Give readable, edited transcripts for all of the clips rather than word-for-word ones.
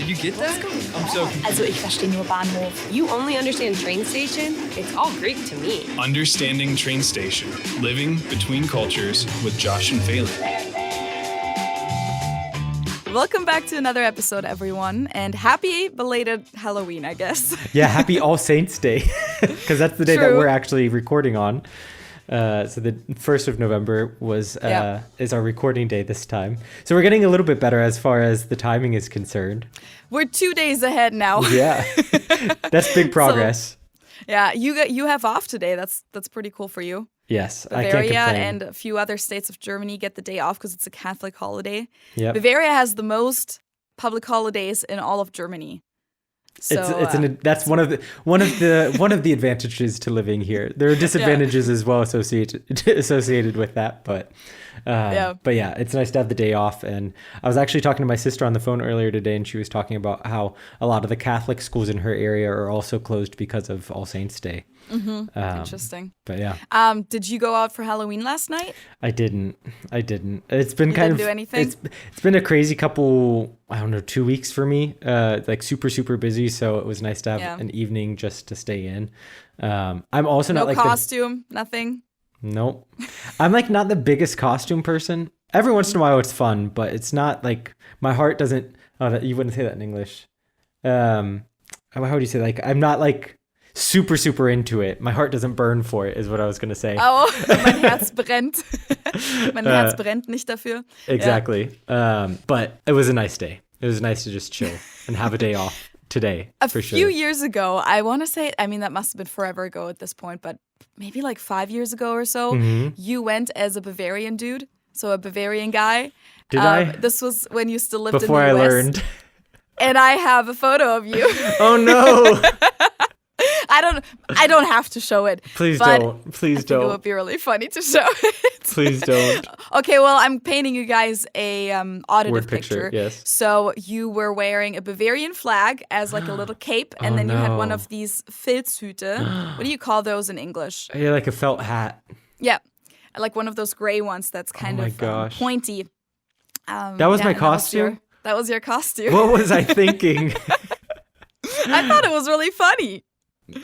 Did you get that? I'm so confused. Also ich verstehe nur Bahnhof. You only understand train station? It's all Greek to me. Understanding Train Station. Living between cultures with Josh and Phelan. Welcome back to another episode, everyone, and happy belated Halloween, I guess. Yeah, happy All Saints Day, because that's the day that we're actually recording on. So the 1st of November is our recording day this time. So we're getting a little bit better as far as the timing is concerned. We're 2 days ahead now. Yeah, that's big progress. Yeah, you have off today. That's pretty cool for you. Yes, Bavaria I can't complain. and a few other states of Germany get the day off because it's a Catholic holiday. Yep. Bavaria has the most public holidays in all of Germany. So, that's one of the advantages to living here. There are disadvantages as well associated with that, but yeah, it's nice to have the day off. And I was actually talking to my sister on the phone earlier today, and she was talking about how a lot of the Catholic schools in her area are also closed because of All Saints Day. Mm-hmm. Interesting. But yeah. Did you go out for Halloween last night? I didn't. It's been didn't do anything? It's been a crazy couple, 2 weeks for me. Like super, super busy. So it was nice to have an evening just to stay in. I'm also not like costume, nothing. Nope. I'm like not the biggest costume person. Every once in a while it's fun, but it's not like my heart doesn't. Oh, you wouldn't say that in English. How would you say? Like I'm not like super, super into it. My heart doesn't burn for it, is what I was going to say. Oh, mein Herz brennt. Mein Herz brennt nicht dafür. Exactly. Yeah. But it was a nice day. It was nice to just chill and have a day off today. A few years ago, I want to say, that must have been forever ago at this point, but maybe like 5 years ago or so, you went as a Bavarian dude, so a Bavarian guy. Did I? This was when you still lived Before in the US. I learned. And I have a photo of you. Oh no! I don't have to show it. Please but don't. Please I think don't. It would be really funny to show it. Please don't. Okay, well, I'm painting you guys a auditive Word picture. Yes. So you were wearing a Bavarian flag as like a little cape, and then you had one of these Filzhüte. What do you call those in English? Yeah, like a felt hat. Yeah, like one of those gray ones that's kind of pointy. That was my costume? That was your costume. What was I thinking? I thought it was really funny.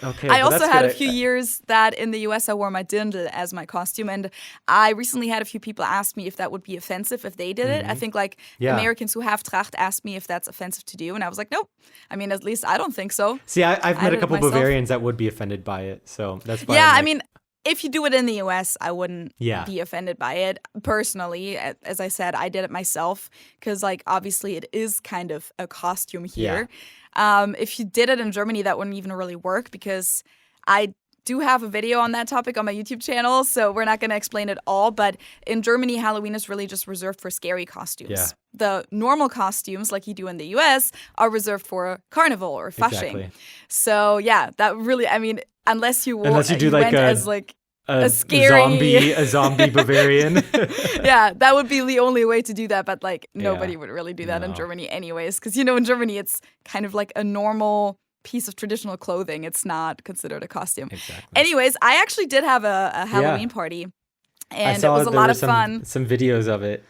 Okay, I also had a few years that in the US I wore my dirndl as my costume, and I recently had a few people ask me if that would be offensive if they did it. I think Americans who have Tracht asked me if that's offensive to do, and I was like, nope. I mean, at least I don't think so. See, I've met a couple Bavarians that would be offended by it, so that's why. Yeah, I mean, if you do it in the US, I wouldn't be offended by it. Personally, as I said, I did it myself because, like, obviously it is kind of a costume here. Yeah. If you did it in Germany, that wouldn't even really work because I do have a video on that topic on my YouTube channel, so we're not going to explain it all. But in Germany, Halloween is really just reserved for scary costumes. Yeah. The normal costumes, like you do in the US, are reserved for Carnival or Fasching. Exactly. So, yeah, that really, I mean, unless you do like a scary zombie Bavarian. Yeah, that would be the only way to do that, but like nobody would really do that in Germany anyways, because in Germany it's kind of like a normal piece of traditional clothing. It's not considered a costume. Exactly. Anyways, I actually did have a Halloween party, and it was a lot of fun. Some videos of it.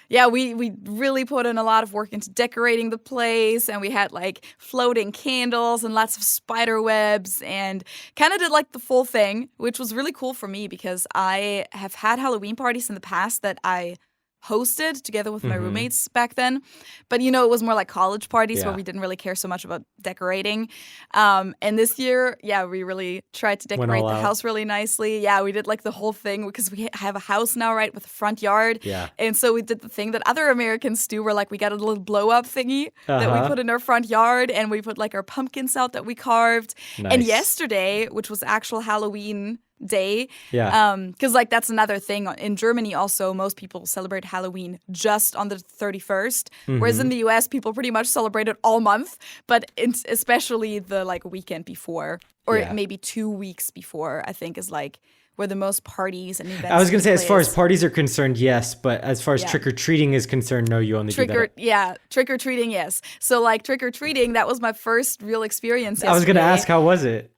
Yeah, we really put in a lot of work into decorating the place, and we had like floating candles and lots of spider webs and kind of did like the full thing, which was really cool for me because I have had Halloween parties in the past that I hosted together with my roommates back then. But, it was more like college parties where we didn't really care so much about decorating. And this year, we really tried to decorate the house really nicely. Yeah, we did like the whole thing because we have a house now, right, with a front yard. Yeah. And so we did the thing that other Americans do where like we got a little blow up thingy that we put in our front yard, and we put like our pumpkins out that we carved. Nice. And yesterday, which was actual Halloween day, because like that's another thing in Germany. Also, most people celebrate Halloween just on the 31st, whereas in the US people pretty much celebrate it all month, but especially the like weekend before, or maybe 2 weeks before, I think is like where the most parties and events. I was gonna say, as far as parties are concerned, yes, but as far as trick-or-treating is concerned, no, you only do that. Yeah, trick-or-treating, yes. So like trick-or-treating, that was my first real experience yesterday. I was gonna ask, how was it?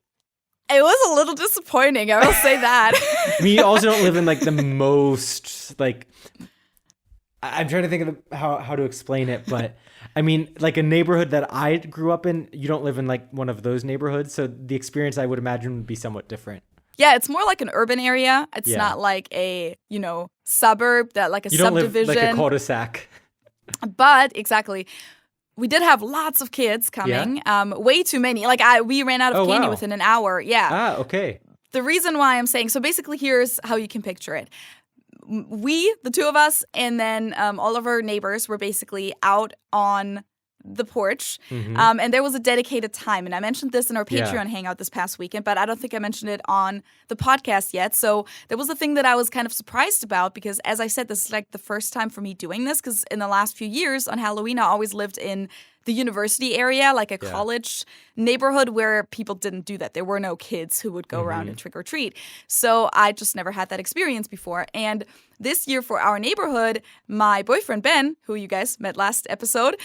It was a little disappointing, I will say that. We also don't live in like the most like I'm trying to think of how to explain it, but I mean, like a neighborhood that I grew up in, you don't live in like one of those neighborhoods, so the experience I would imagine would be somewhat different. Yeah, it's more like an urban area. It's not like a, suburb that like a subdivision. You don't live like a cul-de-sac. But exactly. We did have lots of kids coming. Yeah. Way too many. Like we ran out of candy within an hour. Yeah. Ah, okay. The reason why I'm saying, so basically here's how you can picture it. We, the two of us, and then all of our neighbors were basically out on the porch. Mm-hmm. And there was a dedicated time. And I mentioned this in our Patreon hangout this past weekend, but I don't think I mentioned it on the podcast yet. So there was a thing that I was kind of surprised about because, as I said, this is like the first time for me doing this because in the last few years on Halloween, I always lived in the university area, like a college neighborhood where people didn't do that. There were no kids who would go around and trick or treat. So I just never had that experience before. And this year for our neighborhood, my boyfriend, Ben, who you guys met last episode,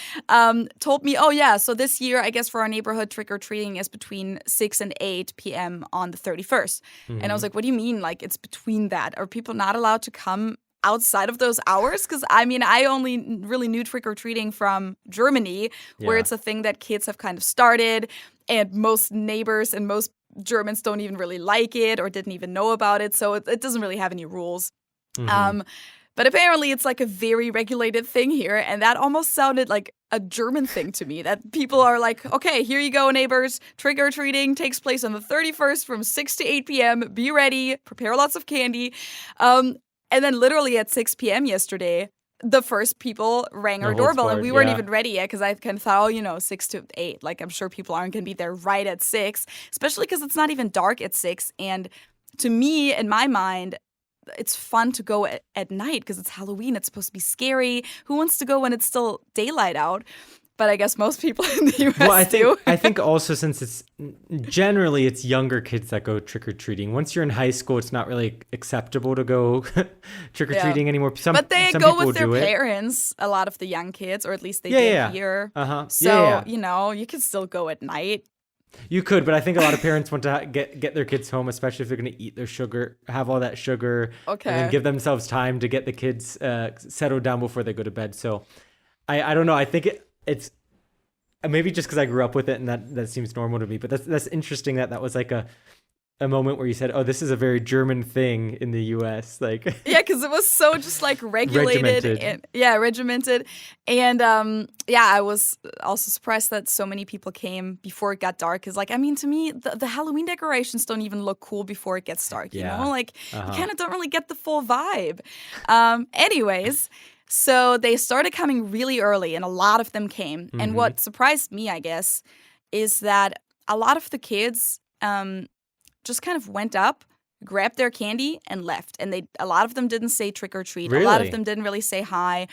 told me, so this year, I guess for our neighborhood, trick or treating is between 6 and 8 p.m. on the 31st. Mm-hmm. And I was like, what do you mean? Like it's between that? Are people not allowed to come outside of those hours? Because I mean, I only really knew trick-or-treating from Germany, where it's a thing that kids have kind of started, and most neighbors and most Germans don't even really like it or didn't even know about it, so it doesn't really have any rules. Mm-hmm. But apparently it's like a very regulated thing here, and that almost sounded like a German thing to me, that people are like, okay, here you go, neighbors. Trick-or-treating takes place on the 31st from 6 to 8 p.m. Be ready. Prepare lots of candy. And then literally at 6 p.m. yesterday, the first people rang our doorbell, and we weren't even ready yet because I kind of thought, 6 to 8. Like, I'm sure people aren't going to be there right at 6, especially because it's not even dark at 6. And to me, in my mind, it's fun to go at night because it's Halloween. It's supposed to be scary. Who wants to go when it's still daylight out? But I guess most people in the U.S. do. I think also since it's younger kids that go trick-or-treating. Once you're in high school, it's not really acceptable to go trick-or-treating anymore. But they go with their parents, a lot of the young kids, or at least they did here. Uh-huh. So, you can still go at night. You could, but I think a lot of parents want to get their kids home, especially if they're going to eat their sugar, have all that sugar, and then give themselves time to get the kids settled down before they go to bed. So I don't know. I think it's maybe just because I grew up with it and that seems normal to me, but that's interesting that was like a moment where you said, oh, this is a very German thing in the U.S. Like because it was so just like regulated. Regimented. And I was also surprised that so many people came before it got dark. Because like, I mean, to me, the Halloween decorations don't even look cool before it gets dark, you know? Like, you kind of don't really get the full vibe. Anyways, so they started coming really early, and a lot of them came. Mm-hmm. And what surprised me, I guess, is that a lot of the kids just kind of went up, grabbed their candy, and left. And a lot of them didn't say trick or treat. Really? A lot of them didn't really say hi.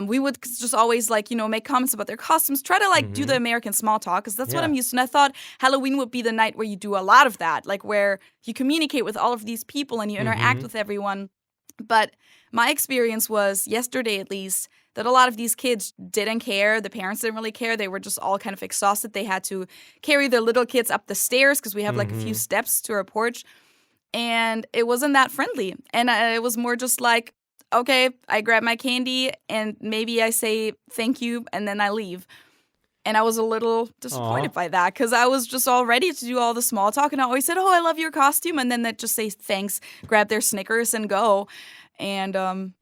We would just always make comments about their costumes, try to do the American small talk, because that's what I'm used to. And I thought Halloween would be the night where you do a lot of that, like where you communicate with all of these people and you interact with everyone. But my experience was, yesterday at least, that a lot of these kids didn't care. The parents didn't really care. They were just all kind of exhausted. They had to carry their little kids up the stairs because we have like a few steps to our porch. And it wasn't that friendly. And it was more just like, okay, I grab my candy and maybe I say thank you and then I leave. And I was a little disappointed by that because I was just all ready to do all the small talk. And I always said, oh, I love your costume. And then they'd just say thanks, grab their Snickers and go. And I'm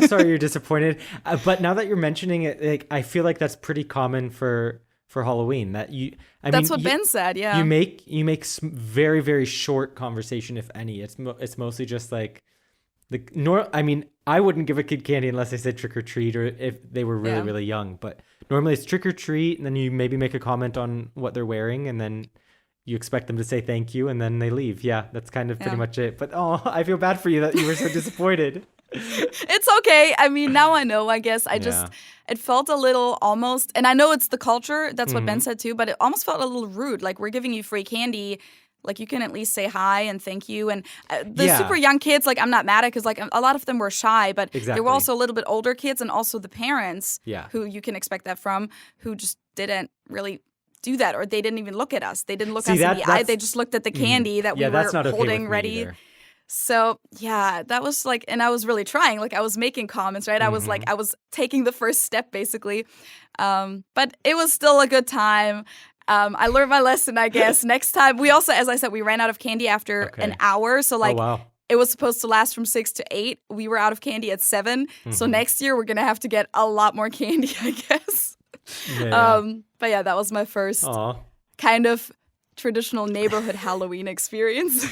sorry you're disappointed. But now that you're mentioning it, like, I feel like that's pretty common for Halloween. That's what Ben said. Yeah, you make very, very short conversation, if any. It's mostly just like I wouldn't give a kid candy unless they said trick or treat or if they were really, really young. But normally it's trick or treat, and then you maybe make a comment on what they're wearing, and then you expect them to say thank you, and then they leave. Yeah, that's kind of pretty much it. But I feel bad for you that you were so disappointed. It's okay. I mean, now I know, I guess. It felt a little almost, and I know it's the culture, that's what Ben said too, but it almost felt a little rude. Like, we're giving you free candy. Like, you can at least say hi and thank you. And the super young kids, like, I'm not mad at, because like a lot of them were shy, but there were also a little bit older kids, and also the parents who you can expect that from, who just didn't really do that, or they didn't even look at us. They didn't look us in the eye. They just looked at the candy that we were holding ready. So yeah, that was like, and I was really trying. Like I was making comments, right? I was like, I was taking the first step basically. But it was still a good time. I learned my lesson, I guess. Next time, we also, as I said, we ran out of candy after an hour. So like, it was supposed to last from 6 to 8. We were out of candy at 7. So next year, we're gonna have to get a lot more candy, I guess. But yeah, that was my first kind of traditional neighborhood Halloween experience.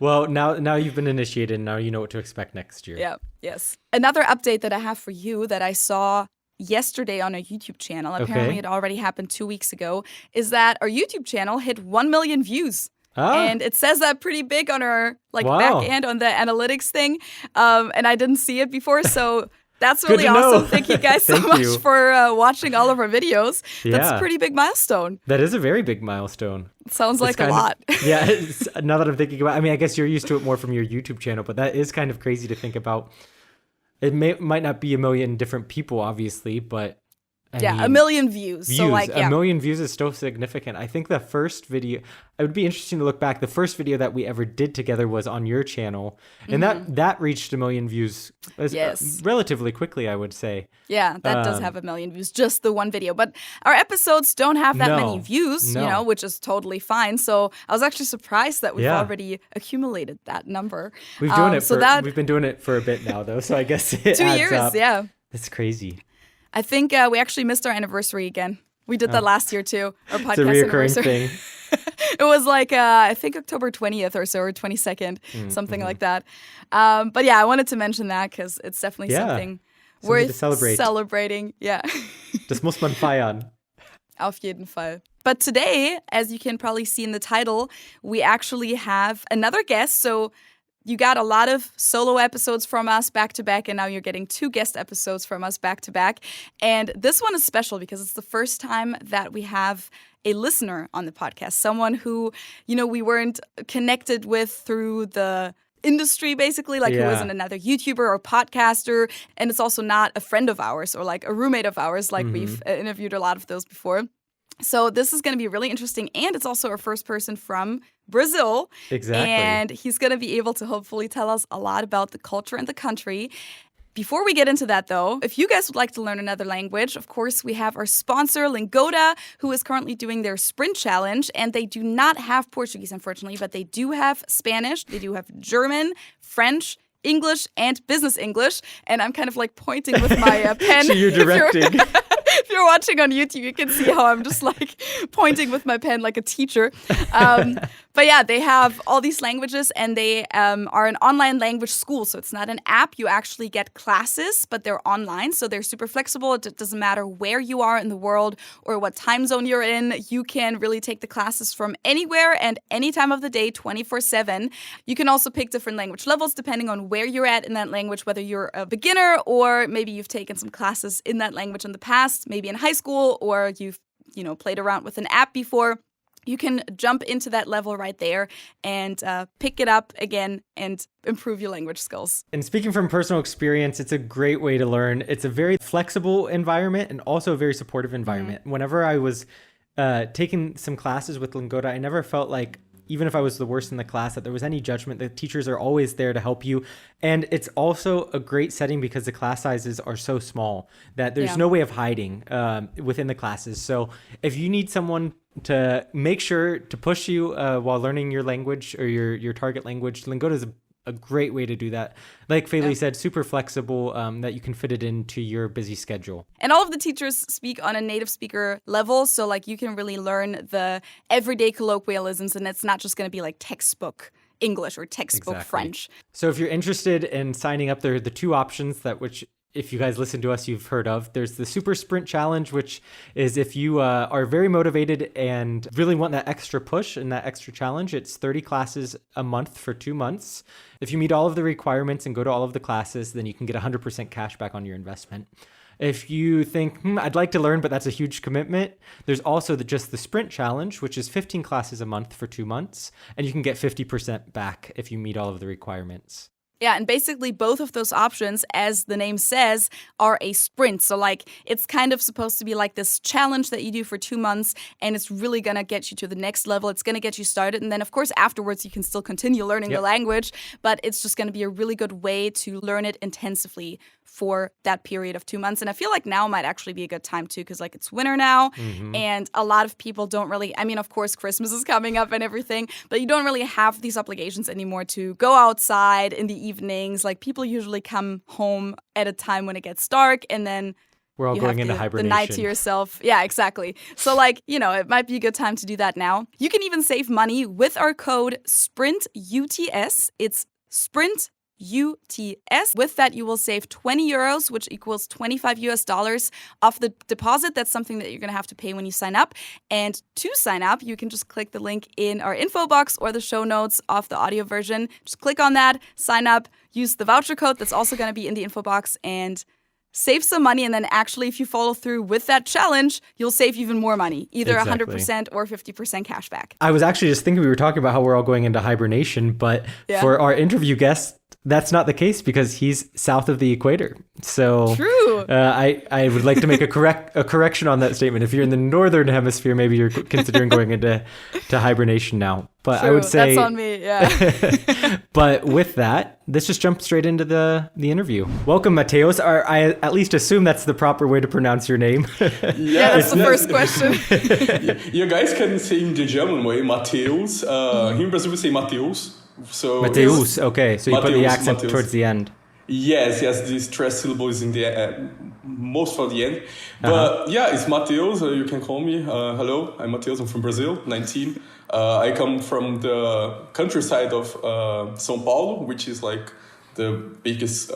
Well, now you've been initiated. Now you know what to expect next year. Yeah. Yes. Another update that I have for you that I saw yesterday on our YouTube channel, apparently it already happened 2 weeks ago, is that our YouTube channel hit 1 million views. And it says that pretty big on our back end on the analytics thing. And I didn't see it before, so that's really awesome. Thank you guys so much for watching all of our videos. That's a pretty big milestone. That is a very big milestone. Sounds like a lot. Yeah, now that I'm thinking about it, I mean, I guess you're used to it more from your YouTube channel, but that is kind of crazy to think about. It might not be a million different people, obviously, but I mean, 1 million views. So a million views is still significant. I think the first video, it would be interesting to look back. The first video that we ever did together was on your channel, and that reached 1 million views relatively quickly, I would say. Yeah, that does have 1 million views, just the one video. But our episodes don't have that many views, which is totally fine. So I was actually surprised that we've already accumulated that number. We've been doing it for a bit now, though. So I guess it 2 adds years, up. yeah. That's crazy. I think we actually missed our anniversary again. We did that last year too. Our podcast it's a reoccurring anniversary. thing. It was like I think October 20th or so, or 22nd, something like that. But yeah, I wanted to mention that because it's definitely something worth celebrating. Yeah. Das muss man feiern. Auf jeden Fall. But today, as you can probably see in the title, we actually have another guest. So you got a lot of solo episodes from us back to back, and now you're getting 2 guest episodes from us back to back. And this one is special because it's the first time that we have a listener on the podcast, someone who, we weren't connected with through the industry, basically, who isn't another YouTuber or podcaster. And it's also not a friend of ours or like a roommate of ours, we've interviewed a lot of those before. So this is going to be really interesting. And it's also our first person from Brazil. Exactly. And he's going to be able to hopefully tell us a lot about the culture and the country. Before we get into that, though, if you guys would like to learn another language, of course, we have our sponsor, Lingoda, who is currently doing their Sprint Challenge. And they do not have Portuguese, unfortunately, but they do have Spanish. They do have German, French, English, and business English. And I'm kind of pointing with my pen. So you're directing. If you're watching on YouTube, you can see how I'm just pointing with my pen like a teacher. But yeah, they have all these languages, and they are an online language school. So it's not an app. You actually get classes, but they're online. So they're super flexible. It doesn't matter where you are in the world or what time zone you're in. You can really take the classes from anywhere and any time of the day, 24/7. You can also pick different language levels depending on where you're at in that language, whether you're a beginner or maybe you've taken some classes in that language in the past, maybe in high school, or you've played around with an app before. You can jump into that level right there and pick it up again and improve your language skills. And speaking from personal experience, it's a great way to learn. It's a very flexible environment and also a very supportive environment. Whenever I was taking some classes with Lingoda, I never felt like, even if I was the worst in the class, that there was any judgment. The teachers are always there to help you. And it's also a great setting because the class sizes are so small that there's no way of hiding within the classes. So if you need someone to make sure to push you while learning your language or your target language, Lingoda is a great way to do that. Like Feli said, super flexible, that you can fit it into your busy schedule. And all of the teachers speak on a native speaker level. So you can really learn the everyday colloquialisms, and it's not just going to be textbook English or textbook French. So if you're interested in signing up, there are the 2 options which if you guys listen to us, you've heard of. There's the Super Sprint Challenge, which is if you are very motivated and really want that extra push and that extra challenge, it's 30 classes a month for 2 months. If you meet all of the requirements and go to all of the classes, then you can get 100% cash back on your investment. If you think, I'd like to learn, but that's a huge commitment, there's also just the Sprint Challenge, which is 15 classes a month for 2 months, and you can get 50% back if you meet all of the requirements. Yeah, and basically both of those options, as the name says, are a sprint. So like it's kind of supposed to be like this challenge that you do for 2 months, and it's really going to get you to the next level. It's going to get you started. And then, of course, afterwards, you can still continue learning the language, but it's just going to be a really good way to learn it intensively for that period of 2 months. And I feel like now might actually be a good time too, because like it's winter now, and a lot of people don't really, I mean, of course, Christmas is coming up and everything, but you don't really have these obligations anymore to go outside in the evenings. Like people usually come home at a time when it gets dark, and then we're all going into hibernation. The night to yourself. Yeah, exactly. So like, it might be a good time to do that now. You can even save money with our code SPRINTUTS. It's SPRINT UTS. With that, you will save 20 euros, which equals $25 off the deposit. That's something that you're going to have to pay when you sign up. And to sign up, you can just click the link in our info box or the show notes of the audio version. Just click on that, sign up, use the voucher code that's also going to be in the info box, and save some money. And then actually, if you follow through with that challenge, you'll save even more money, either 100% or 50% cash back. I was actually just thinking, we were talking about how we're all going into hibernation, but for our interview guest, that's not the case because he's south of the equator. So true. I would like to make a correction on that statement. If you're in the northern hemisphere, maybe you're considering going into hibernation now. But true. I would say that's on me. Yeah. But with that, let's just jump straight into the interview. Welcome, Matheus. I at least assume that's the proper way to pronounce your name. Yeah, that's the first question. You guys can say in the German way, Matheus. Here in Brazil we say Matheus. So Matheus, okay. So you put the accent towards the end. Yes, the stress syllable is in the most for the end. But yeah, it's Matheus. You can call me. Hello, I'm Matheus. I'm from Brazil, 19. I come from the countryside of São Paulo, which is like the biggest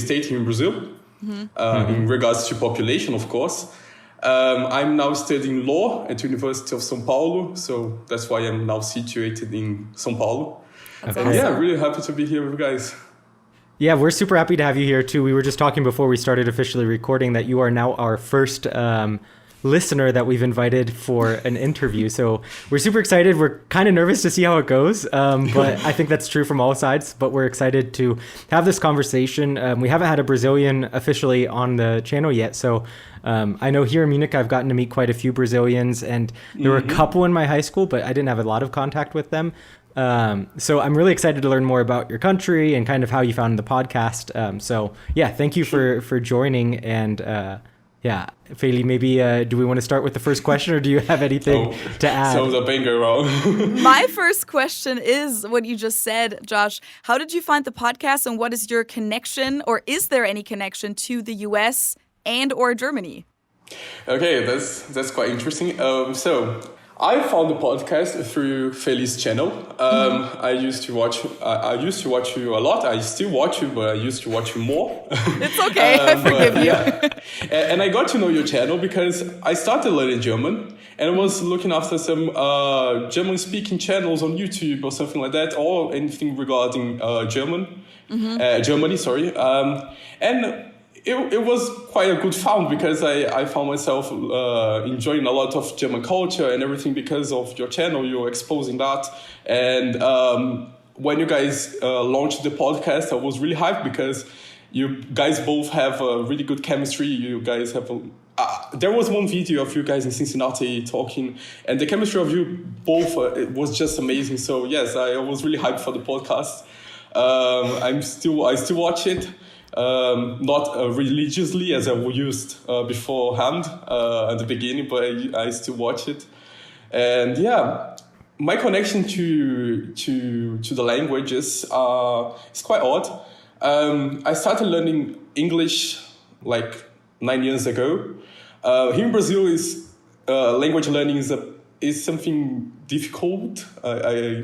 state here in Brazil, in regards to population, of course. I'm now studying law at the University of São Paulo, so that's why I'm now situated in São Paulo. That's and awesome. Yeah, really happy to be here with you guys. Yeah, we're super happy to have you here too. We were just talking before we started officially recording that you are now our first listener that we've invited for an interview. So we're super excited. We're kind of nervous to see how it goes, but I think that's true from all sides. But we're excited to have this conversation. We haven't had a Brazilian officially on the channel yet, so I know here in Munich I've gotten to meet quite a few Brazilians, and there were a couple in my high school, but I didn't have a lot of contact with them. So I'm really excited to learn more about your country and kind of how you found the podcast. So yeah, thank you for joining. And yeah, Feli, maybe do we want to start with the first question, or do you have anything to add? So the banger wrong. My first question is what you just said, Josh. How did you find the podcast, and what is your connection, or is there any connection to the US and or Germany? Okay, that's quite interesting. So I found the podcast through Feli's channel. I used to watch you a lot. I still watch you, but I used to watch you more. It's okay. I forgive you. Yeah. And I got to know your channel because I started learning German and I was looking after some German-speaking channels on YouTube or something like that, or anything regarding Germany. Sorry. And it was quite a good found because I found myself enjoying a lot of German culture and everything because of your channel. You're exposing that. And when you guys launched the podcast, I was really hyped because you guys both have a really good chemistry. You guys have there was one video of you guys in Cincinnati talking, and the chemistry of you both it was just amazing. So yes, I was really hyped for the podcast. I still watch it. Not religiously as I used beforehand at the beginning, but I still watch it. And yeah, my connection to the languages is quite odd. I started learning English like 9 years ago. Here in Brazil, language learning is something difficult. I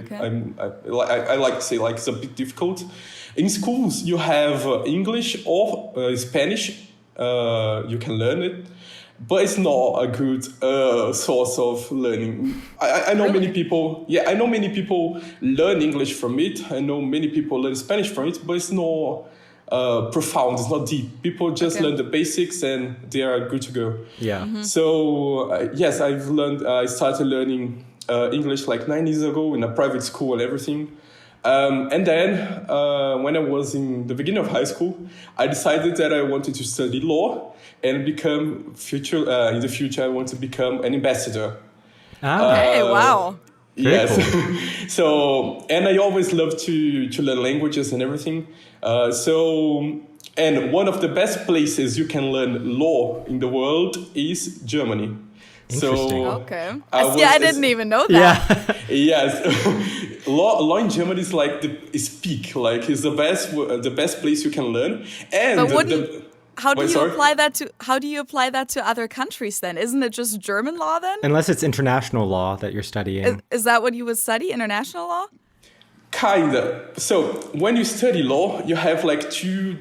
like to say like it's a bit difficult. In schools, you have English or Spanish. You can learn it, but it's not a good source of learning. I know many people. Yeah, I know many people learn English from it. I know many people learn Spanish from it, but it's not profound. It's not deep. People just learn the basics and they are good to go. Yeah. So yes, I started learning English like 9 years ago in a private school and everything. And then when I was in the beginning of high school, I decided that I wanted to study law and become in the future I want to become an ambassador. Okay, wow. Very Yes. cool. So, and I always love to learn languages and everything. And one of the best places you can learn law in the world is Germany. Interesting. Okay. I didn't even know that. Yes, law in Germany is like is peak. Like it's the best place you can learn. And how do you apply that to other countries then? Isn't it just German law then? Unless it's international law that you're studying. Is that what you would study, international law? Kinda. So when you study law, you have like two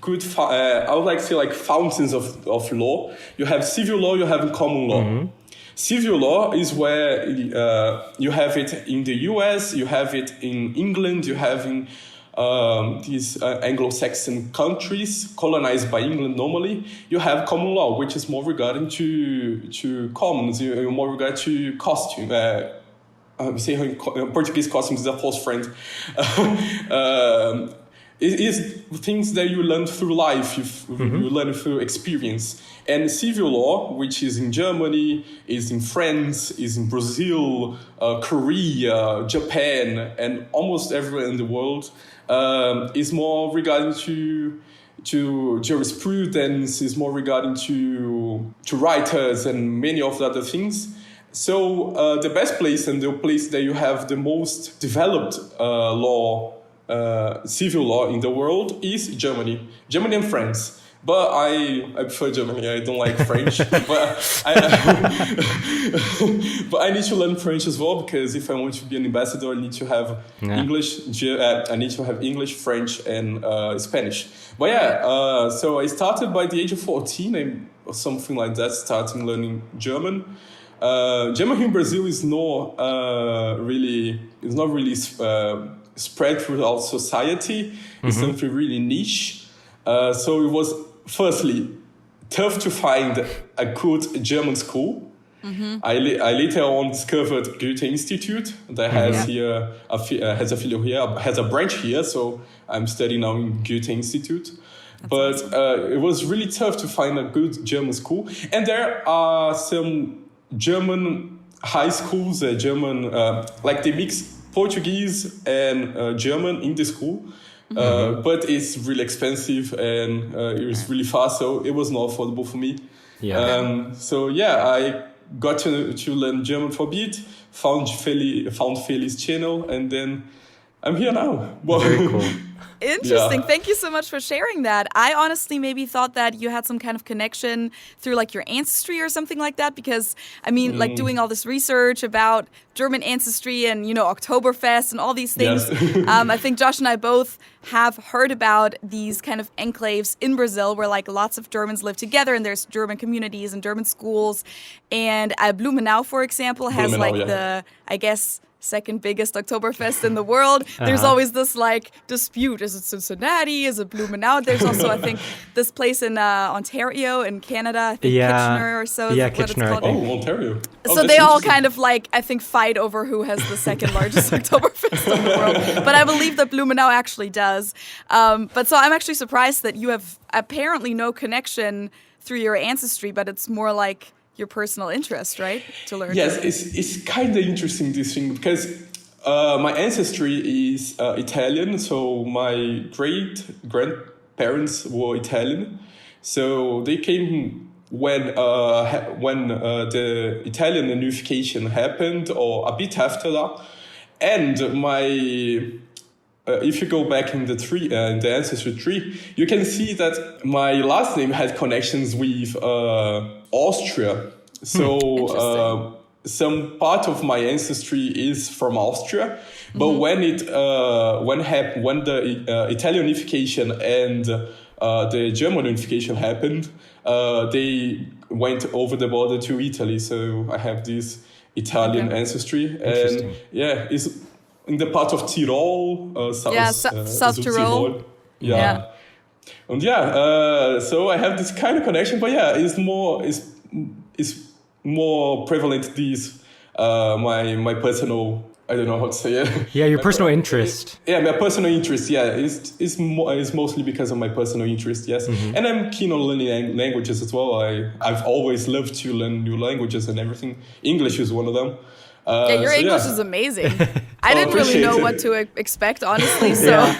good, I would like to say like fountains of law. You have civil law, you have common law. Mm-hmm. Civil law is where you have it in the US, you have it in England, you have in these Anglo-Saxon countries colonized by England normally. You have common law, which is more regarding to commons, more regard to costume. We say in Portuguese costumes is a false friend. It is things that you learn through life, you learn through experience. And civil law, which is in Germany, is in France, is in Brazil, Korea, Japan, and almost everywhere in the world, is more regarding to jurisprudence, is more regarding to writers and many of the other things. So the best place and the place that you have the most developed civil law in the world is Germany and France. But I prefer Germany. I don't like French. but I need to learn French as well, because if I want to be an ambassador, I need to have English. I need to have English, French, and Spanish. But so I started by the age of 14, or something like that, starting learning German. German in Brazil is not really spread throughout society. It's something really niche. So it was firstly tough to find a good German school. I later on discovered Goethe Institute that has here has a branch here. So I'm studying now in Goethe Institute. But it was really tough to find a good German school, and there are some German high schools, like they mix Portuguese and German in the school, but it's really expensive and it was really far, so it was not affordable for me. I got to learn German for a bit, found Feli's channel, and then I'm here now. Very cool. Interesting. Yeah. Thank you so much for sharing that. I honestly maybe thought that you had some kind of connection through like your ancestry or something like that, because I mean, like doing all this research about German ancestry and, Oktoberfest and all these things. Yes. I think Josh and I both have heard about these kind of enclaves in Brazil where like lots of Germans live together and there's German communities and German schools. And Blumenau, for example, has the, I guess, second biggest Oktoberfest in the world. There's always this like dispute. Is it Cincinnati? Is it Blumenau? There's also, I think, this place in Ontario in Canada. I think Kitchener or so. Yeah, Kitchener. Oh, Ontario. So they all kind of like, I think, fight over who has the second largest Oktoberfest in the world. But I believe that Blumenau actually does. But so I'm actually surprised that you have apparently no connection through your ancestry, but it's more like your personal interest, right? To learn. Yes, it's kind of interesting, this thing, because my ancestry is Italian, so my great-grandparents were Italian. So they came when the Italian unification happened, or a bit after that. And if you go back in the tree, in the ancestry tree, you can see that my last name had connections with Austria. So some part of my ancestry is from Austria. But when the Italian unification and the German unification happened, they went over the border to Italy. So I have this Italian ancestry, and it's in the part of Tyrol, South Tyrol. And so I have this kind of connection, but it's more prevalent these my personal I don't know how to say it. Yeah, your personal interest. Yeah, my personal interest. Yeah, is mostly because of my personal interest. Yes, and I'm keen on learning languages as well. I've always loved to learn new languages and everything. English is one of them. Yeah, your English is amazing. I didn't really know what to expect, honestly. So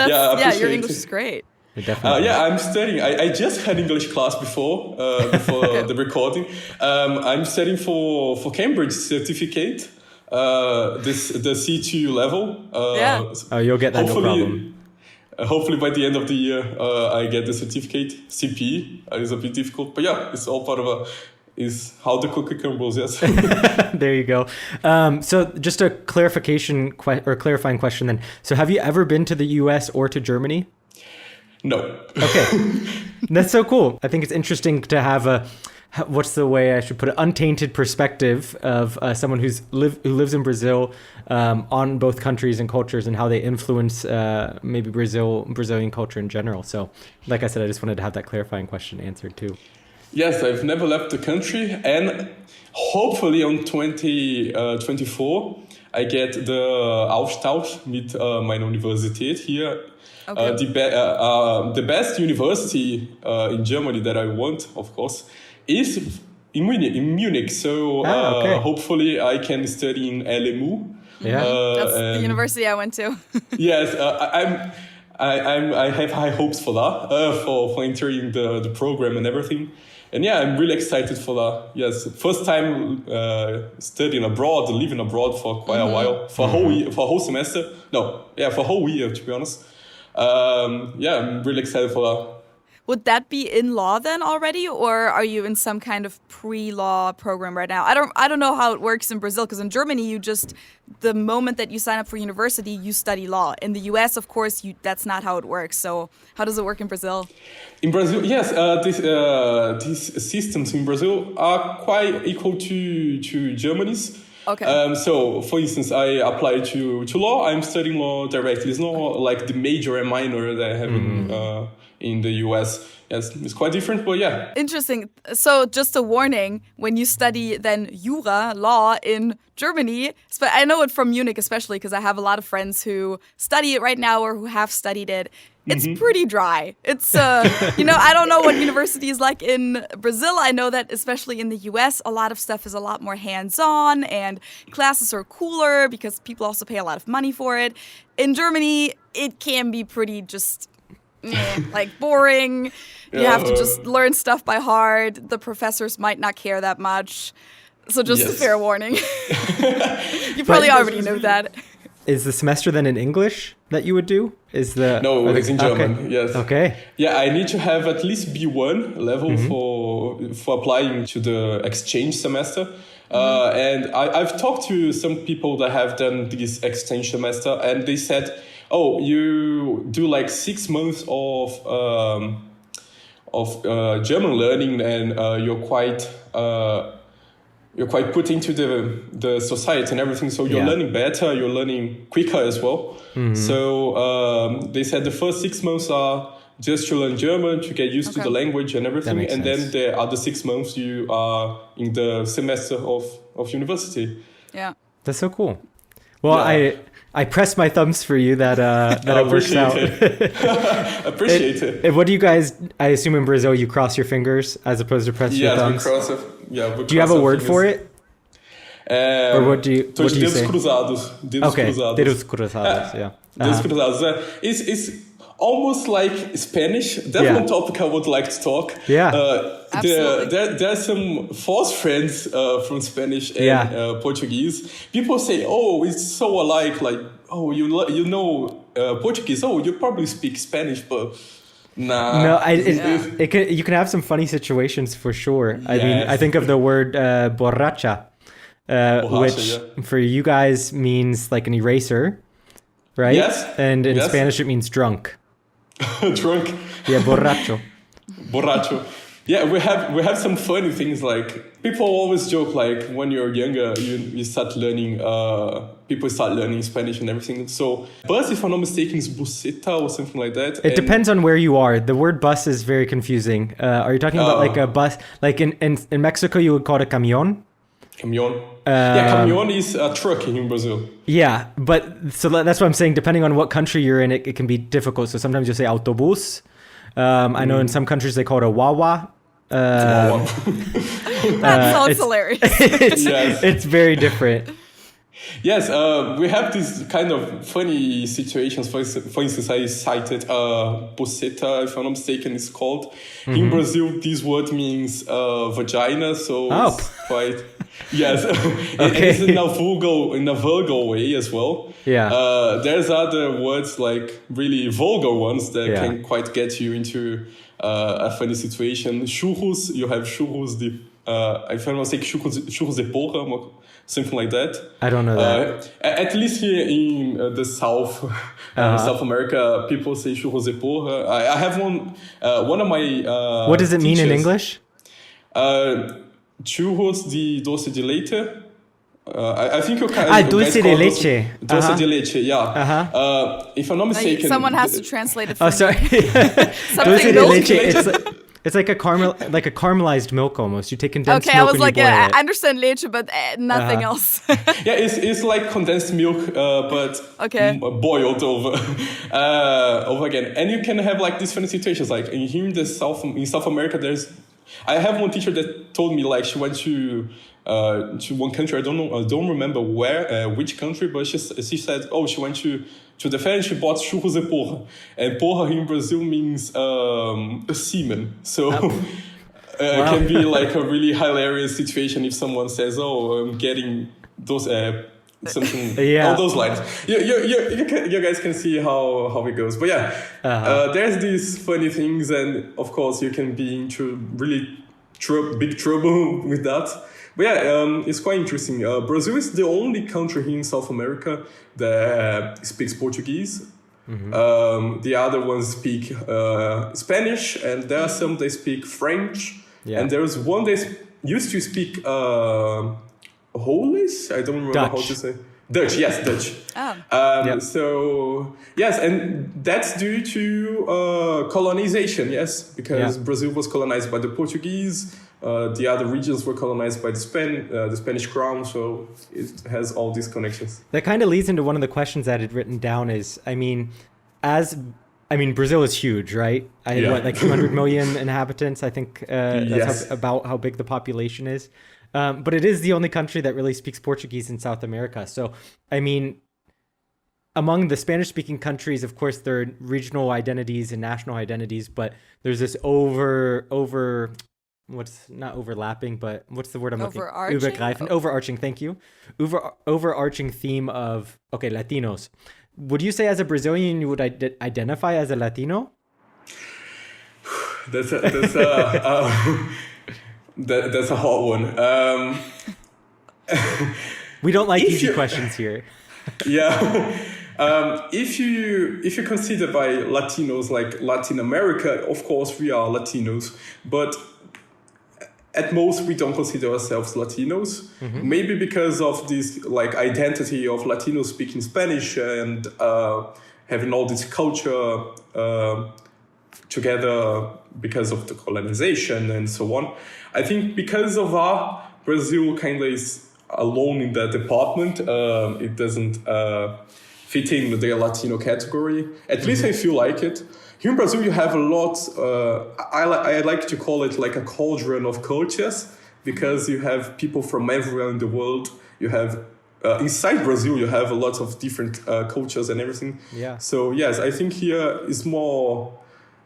your English is great. I'm studying. I just had English class before the recording. I'm studying for Cambridge certificate. The C2 level. You'll get that, no problem. Hopefully by the end of the year, I get the certificate. CP is a bit difficult, but yeah, it's all part of is how the cookie crumbles. Yes. There you go. So just a clarifying question then. So have you ever been to the US or to Germany? No. Okay. That's so cool. I think it's interesting to have what's the way I should put it, untainted perspective of someone who lives in Brazil on both countries and cultures and how they influence maybe Brazilian culture in general. So like I said, I just wanted to have that clarifying question answered too. Yes, I've never left the country, and hopefully on 2024 I get the Austausch mit meiner Universität here. Okay. The best university in Germany that I want, of course, is in Munich. So hopefully I can study in LMU. Yeah, that's the university I went to. Yes, I have high hopes for that, for entering the program and everything. And yeah, I'm really excited for that. Yes, first time studying abroad, living abroad for quite a while, for a whole semester. No, yeah, for a whole year, to be honest. I'm really excited for that. Would that be in law then already, or are you in some kind of pre-law program right now? I don't know how it works in Brazil, because in Germany, the moment that you sign up for university, you study law. In the US, of course, that's not how it works. So how does it work in Brazil? In Brazil, yes, these systems in Brazil are quite equal to Germany's. Okay. So, for instance, I applied to law. I'm studying law directly. It's not like the major and minor that I have in the US. Yes, it's quite different, but yeah. Interesting. So just a warning, when you study then Jura, law in Germany, but I know it from Munich especially because I have a lot of friends who study it right now or who have studied it. It's pretty dry. It's, I don't know what university is like in Brazil. I know that especially in the US, a lot of stuff is a lot more hands-on and classes are cooler because people also pay a lot of money for it. In Germany, it can be pretty just like boring. You have to just learn stuff by heart. The professors might not care that much. So just a fair warning. You probably already know that. Is the semester then in English that you would do? No, it's in German. Okay. Yes. Okay. Yeah, I need to have at least B1 level for applying to the exchange semester. And I've talked to some people that have done this exchange semester, and they said, "Oh, you do like 6 months of German learning, and you're quite put into the society and everything. So you're learning better, you're learning quicker as well." So they said the first 6 months are just to learn German, to get used to the language and everything. And then the other 6 months you are in the semester of university. Yeah. That's so cool. Well, I press my thumbs for you that it works out. Appreciate it. What do you guys, I assume in Brazil you cross your fingers as opposed to press your thumbs? Do you have a word for it? Or what do you say? Cruzados. Dedos cruzados, yeah. Dedos cruzados. It's almost like Spanish. That's one topic I would like to talk. Yeah. There are some false friends from Spanish and Portuguese. People say, "Oh, it's so alike." Like, "Oh, you know Portuguese. Oh, you probably speak Spanish," but nah. No, you can have some funny situations for sure. I mean, I think of the word borracha, which for you guys means like an eraser, right? Yes. And in Spanish it means drunk. Drunk. Yeah, borracho. Borracho. Yeah, we have some funny things, like people always joke like when you're younger you start learning people start learning Spanish and everything. So bus, if I'm not mistaken, is buseta or something like that. It depends on where you are. The word bus is very confusing. Are you talking about like a bus, like in Mexico you would call it a camión? Caminhão. Caminhão is a truck in Brazil. Yeah, but so that's what I'm saying. Depending on what country you're in, it can be difficult. So sometimes you'll say autobus. I know in some countries they call it a wawa. That sounds hilarious. It's very different. Yes, we have these kind of funny situations. For instance, I cited buceta, if I'm not mistaken, it's called. In Brazil, this word means vagina, so it's quite... Yes, it's in a vulgar way as well. Yeah. There's other words, like really vulgar ones that can quite get you into a funny situation. Churros, you have churros de... if I'm not mistaken, churros de porra, something like that. I don't know that. At least here in the South, South America, people say churros de porra. I have one of my what does it mean in teachers, English? Churros de doce de leite. I think you can. Dulce de leche. Dulce de leche, yeah. If I'm not mistaken, someone has to translate it for me. Sorry. Something Dulce de milky. leche. It's like a caramelized milk almost. You take condensed milk. Okay, I was like, I I understand leche, but nothing else. Yeah, it's like condensed milk, but boiled over again. And you can have like these funny situations. Like here in South America, I have one teacher that told me like she went to one country. I don't remember which country, but she said, she went to the fair and she bought churros de porra. And porra here in Brazil means semen. So it can be like a really hilarious situation if someone says, I'm getting those something all those lines. You guys can see how it goes. But there's these funny things, and of course you can be into really big trouble with that. But it's quite interesting. Brazil is the only country here in South America that speaks Portuguese. The other ones speak Spanish, and there are some that speak French. And there's one that used to speak Hollis? I don't remember how to say. Dutch, yes, Dutch. So, yes, and that's due to colonization, yes, because Brazil was colonized by the Portuguese. The other regions were colonized by the Spanish crown, so it has all these connections. That kind of leads into one of the questions that I'd written down is, Brazil is huge, right? Like 200 million inhabitants, I think that's about how big the population is. But it is the only country that really speaks Portuguese in South America. So, among the Spanish-speaking countries, of course, there are regional identities and national identities, but there's this what's not overlapping, but what's the word I'm looking for? Overarching, thank you. Overarching theme of, Latinos. Would you say as a Brazilian, you would identify as a Latino? That's a hot one. We don't like easy questions here. If you consider by Latinos like Latin America, of course we are Latinos, but at most we don't consider ourselves Latinos. Maybe because of this like identity of Latinos speaking Spanish and having all this culture together because of the colonization and so on. I think because of Brazil kind of is alone in that department. It doesn't fit in the Latino category. At least I feel like it. Here in Brazil, you have a lot, I like to call it like a cauldron of cultures, because you have people from everywhere in the world. You have, inside Brazil, you have a lot of different cultures and everything. Yeah. So yes, I think here is more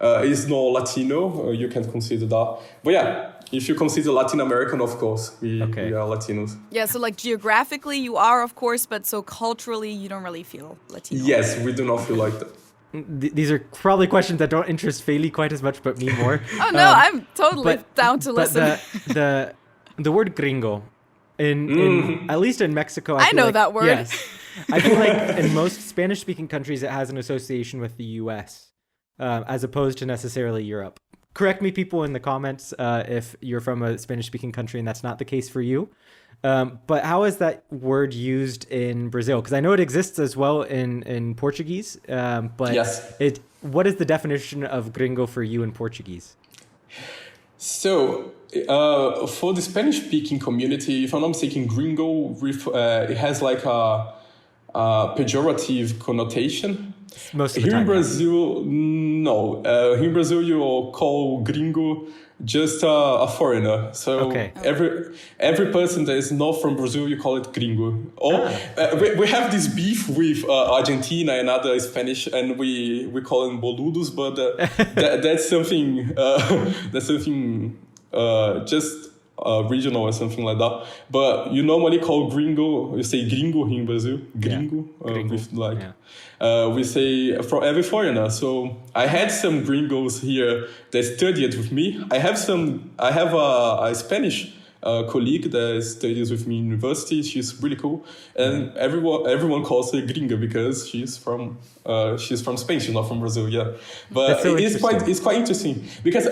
Latino. You can consider that. But yeah, if you consider Latin American, of course, we are Latinos. Yeah, so like geographically you are, of course, but so culturally you don't really feel Latino. Yes, we do not feel like that. These are probably questions that don't interest Feli quite as much, but me more. Oh no, I'm totally down to listen. But the word gringo, in at least in Mexico, I know that word. Yes, I feel like in most Spanish-speaking countries, it has an association with the U.S. As opposed to necessarily Europe. Correct me, people, in the comments if you're from a Spanish-speaking country and that's not the case for you. But how is that word used in Brazil? Because I know it exists as well in Portuguese. But yes. What is the definition of gringo for you in Portuguese? So for the Spanish-speaking community, if I'm not mistaken, gringo, it has like a pejorative connotation. Most of the Here in time, Brazil, no. Here in Brazil, you all call gringo just a foreigner. So every person that is not from Brazil, you call it gringo. Or we have this beef with Argentina and other Spanish, and we call them boludos, but that's something just regional or something like that. But you normally call gringo, you say gringo here in Brazil, gringo. With like. Yeah. We say for every foreigner. So I had some gringos here that studied with me. I have a Spanish colleague that studies with me in university. She's really cool, and everyone calls her gringa because she's from Spain. She's not from Brazil. Yeah, but so it's quite interesting because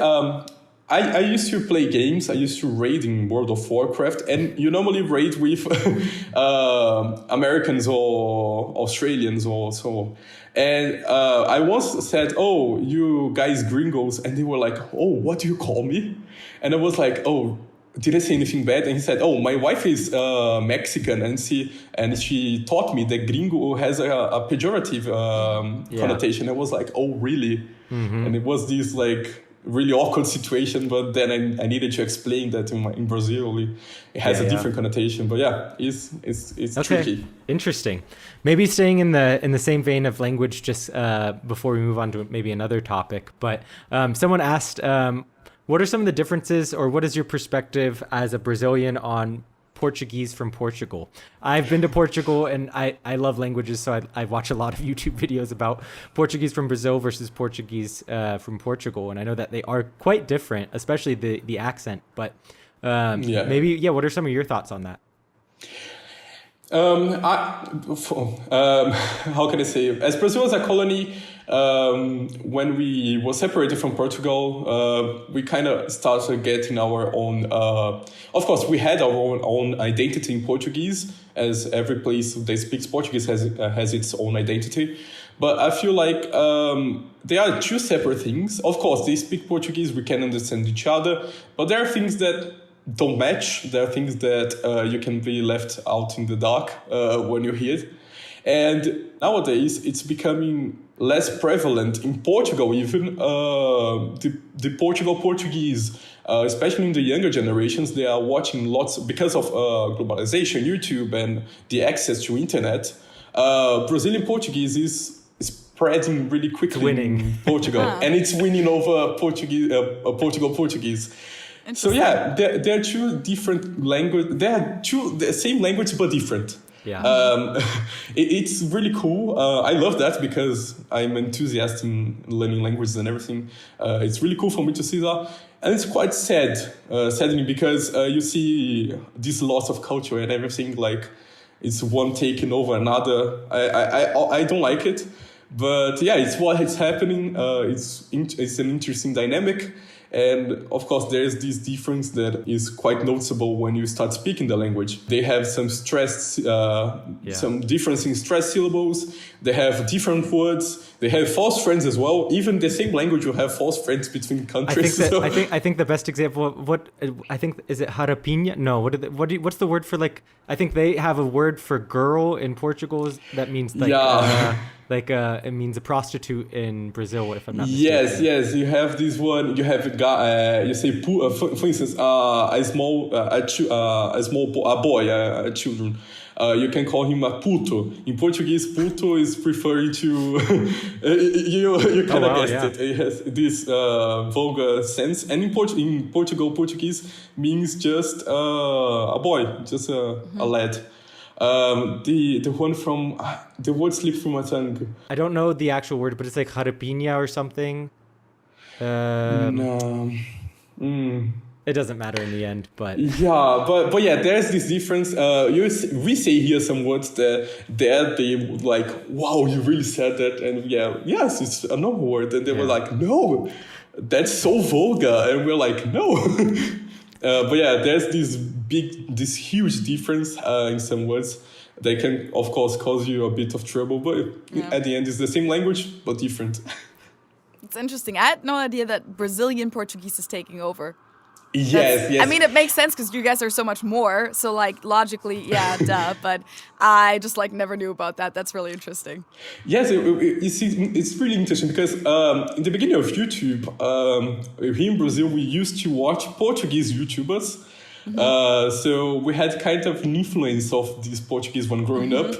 I used to play games. I used to raid in World of Warcraft, and you normally raid with Americans or Australians or so. And I once said, "Oh, you guys gringos," and they were like, "Oh, what do you call me?" And I was like, "Oh, did I say anything bad?" And he said, "Oh, my wife is Mexican, and she taught me that gringo has a pejorative connotation." I was like, "Oh, really?" Mm-hmm. And it was this like really awkward situation, but then I needed to explain that in Brazil it has a different connotation. But it's tricky. Interesting. Maybe staying in the same vein of language, just before we move on to maybe another topic. But someone asked, what are some of the differences, or what is your perspective as a Brazilian on Portuguese from Portugal? I've been to Portugal, and I love languages, so I watch a lot of YouTube videos about Portuguese from Brazil versus Portuguese from Portugal, and I know that they are quite different, especially the accent. But maybe what are some of your thoughts on that? How can I say? As Brazil is a colony, when we were separated from Portugal, we kind of started getting our own. Of course, we had our own identity in Portuguese, as every place that speaks Portuguese has its own identity. But I feel like they are two separate things. Of course, they speak Portuguese, we can understand each other, but there are things that don't match. There are things that you can be left out in the dark when you hear it. And nowadays, it's becoming less prevalent in Portugal, even the Portuguese, especially in the younger generations. They are watching lots because of globalization, YouTube, and the access to internet. Brazilian Portuguese is spreading really quickly in Portugal, and it's winning over Portugal Portuguese. So yeah, there are two different languages. They are the same language but different. Yeah. It's really cool. I love that because I'm enthusiastic in learning languages and everything. It's really cool for me to see that. And it's quite saddening because you see this loss of culture and everything, like it's one taking over another. I don't like it. But yeah, it's what is happening. It's an interesting dynamic. And of course, there is this difference that is quite noticeable when you start speaking the language. They have some some difference in stress syllables. They have different words. They have false friends as well. Even the same language will have false friends between countries. I think the best example of is it jarapinha? No, what's the word for like? I think they have a word for girl in Portugal that means like it means a prostitute in Brazil, if I'm not mistaken. Yes. You have this one. You have a guy. You say, for instance, a boy, children. You can call him a puto. In Portuguese, puto is referring to you kind of guessed it. It has this vulgar sense, and in Portugal, Portuguese means just a boy, just a lad. The one from the word slipped from my tongue. I don't know the actual word, but it's like jarapinha or something. No. It doesn't matter in the end, but but yeah, there's this difference. We say here some words that they like, wow, you really said that, and yes, it's a normal word, and they were like, no, that's so vulgar, and we're like, no. But yeah, there's this huge difference in some words that can, of course, cause you a bit of trouble, but at the end, it's the same language but different. It's interesting. I had no idea that Brazilian Portuguese is taking over. Yes. I mean, it makes sense because you guys are so much more. So, like, logically, yeah, duh. But I just, like, never knew about that. That's really interesting. Yes, it's really interesting because in the beginning of YouTube, here in Brazil, we used to watch Portuguese YouTubers. So we had kind of an influence of these Portuguese when growing up.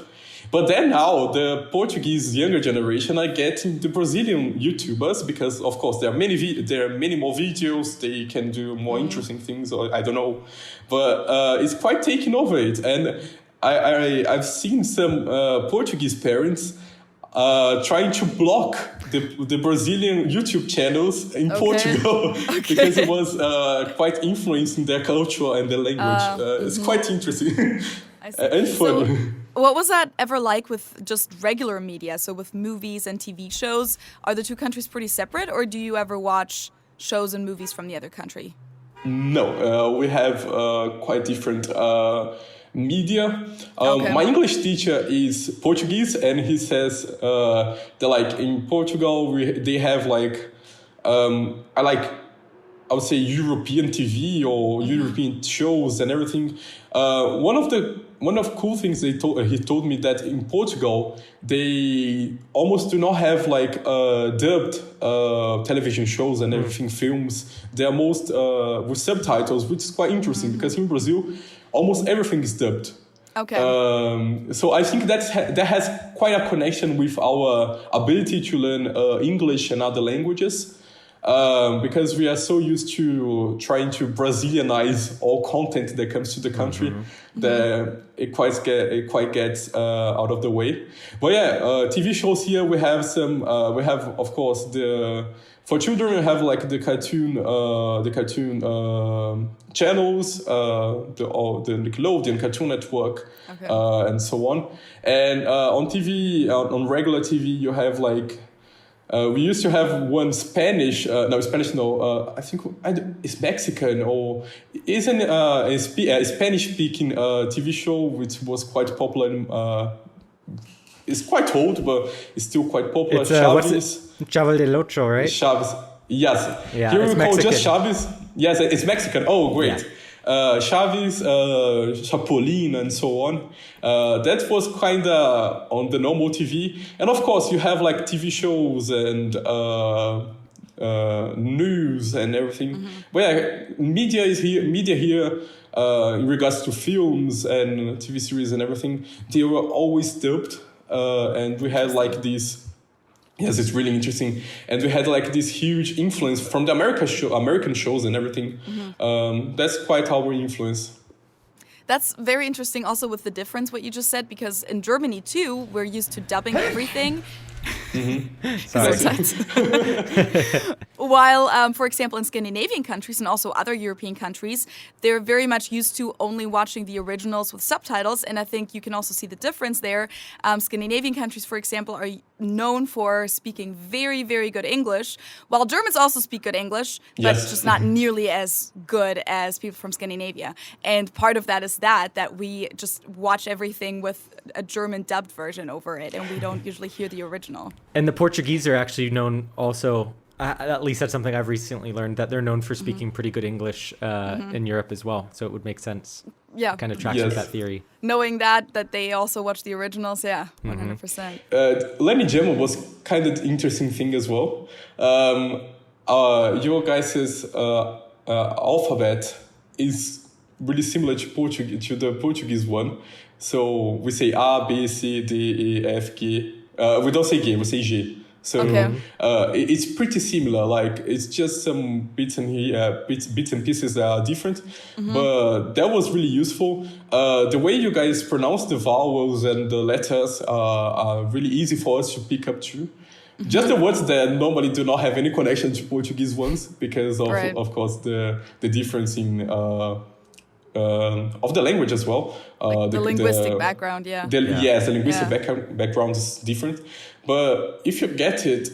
But then now the Portuguese younger generation are getting the Brazilian YouTubers because, of course, there are many more videos. They can do more interesting things, or I don't know. But it's quite taking over it. And I've seen some Portuguese parents trying to block the Brazilian YouTube channels in Portugal because it was quite influencing their culture and their language. It's quite interesting and fun. So, what was that ever like with just regular media? So with movies and TV shows, are the two countries pretty separate, or do you ever watch shows and movies from the other country? No, we have quite different media. My English teacher is Portuguese, and he says that like in Portugal they have like I would say European TV or European shows and everything. One of cool things he told me that in Portugal they almost do not have like dubbed television shows and everything, films. They are most with subtitles, which is quite interesting because in Brazil almost everything is dubbed. Okay. So I think that has quite a connection with our ability to learn English and other languages. Because we are so used to trying to Brazilianize all content that comes to the country that it quite gets out of the way. But yeah, TV shows here we have some. We have of course for children we have like the cartoon channels, the Nickelodeon, Cartoon Network, and so on. And on TV, on regular TV, you have like. We used to have one Spanish, I think it's Mexican or isn't a Spanish-speaking TV show which was quite popular. It's quite old, but it's still quite popular. It's Chavo del Ocho, right? Chavez, yes. Yeah, here it's we call Mexican. just Chavez. Yes, it's Mexican. Oh, great. Yeah. Chavez, Chapolin, and so on. That was kind of on the normal TV. And of course, you have like TV shows and news and everything. But yeah, media here, in regards to films and TV series and everything, they were always dubbed. And we had like this. Yes, it's really interesting. And we had like this huge influence from the American shows and everything. That's quite our influence. That's very interesting also with the difference, what you just said, because in Germany too, we're used to dubbing everything. While, for example, in Scandinavian countries and also other European countries, they're very much used to only watching the originals with subtitles. And I think you can also see the difference there. Scandinavian countries, for example, are known for speaking very, very good English, while Germans also speak good English, but just not nearly as good as people from Scandinavia. And part of that is that we just watch everything with a German dubbed version over it, and we don't usually hear the original. And the Portuguese are actually known also, at least that's something I've recently learned, that they're known for speaking pretty good English in Europe as well. So it would make sense. Yeah. Kind of tracks with that theory. Knowing that they also watch the originals, 100%. Learning German was kind of interesting thing as well. Your guys' alphabet is really similar to the Portuguese one. So we say A, B, C, D, E, F, G. We don't say G, we say G. So it's pretty similar. Like it's just some bits and pieces that are different, but that was really useful. The way you guys pronounce the vowels and the letters are really easy for us to pick up too. Just the words that normally do not have any connection to Portuguese ones because of course the difference in of the language as well. The linguistic background, the linguistic background is different. But if you get it,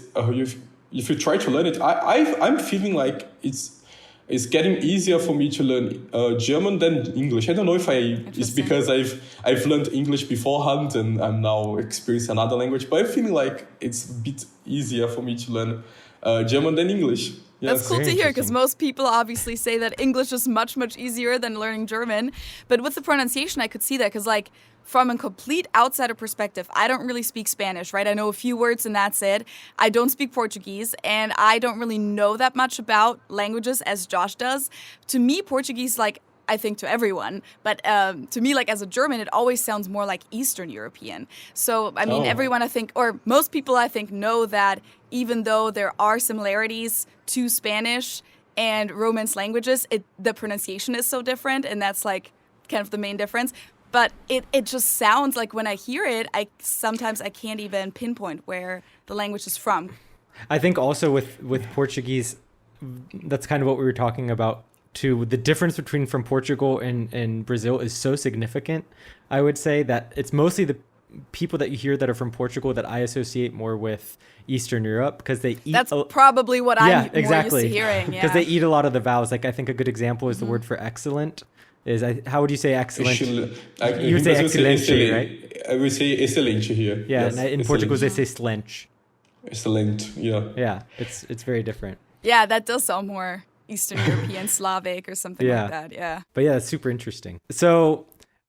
if you try to learn it, I'm feeling like it's getting easier for me to learn German than English. I don't know if it's because I've learned English beforehand and I'm now experiencing another language, but I'm feeling like it's a bit easier for me to learn German than English. That's cool to hear, because most people obviously say that English is much, much easier than learning German. But with the pronunciation, I could see that, because like from a complete outsider perspective, I don't really speak Spanish, right? I know a few words and that's it. I don't speak Portuguese, and I don't really know that much about languages as Josh does. To me, Portuguese, like, I think to everyone, but to me, like as a German, it always sounds more like Eastern European. So, I mean, everyone I think, or most people I think know that even though there are similarities to Spanish and Romance languages, the pronunciation is so different, and that's like kind of the main difference. But it just sounds like when I hear it, sometimes I can't even pinpoint where the language is from. I think also with Portuguese, that's kind of what we were talking about too. The difference between from Portugal and Brazil is so significant. I would say that it's mostly the people that you hear that are from Portugal that I associate more with Eastern Europe, because they eat. That's probably what I'm more exactly. used to hearing. Because they eat a lot of the vowels. Like I think a good example is the word for excellent. How would you say excellent? You would say excelente, right? I would say excelente here. Yeah, yes, and in Portugal they say excelente. Excelente, yeah. Yeah, it's very different. Yeah, that does sound more Eastern European, Slavic, or something like that. Yeah. But yeah, it's super interesting. So,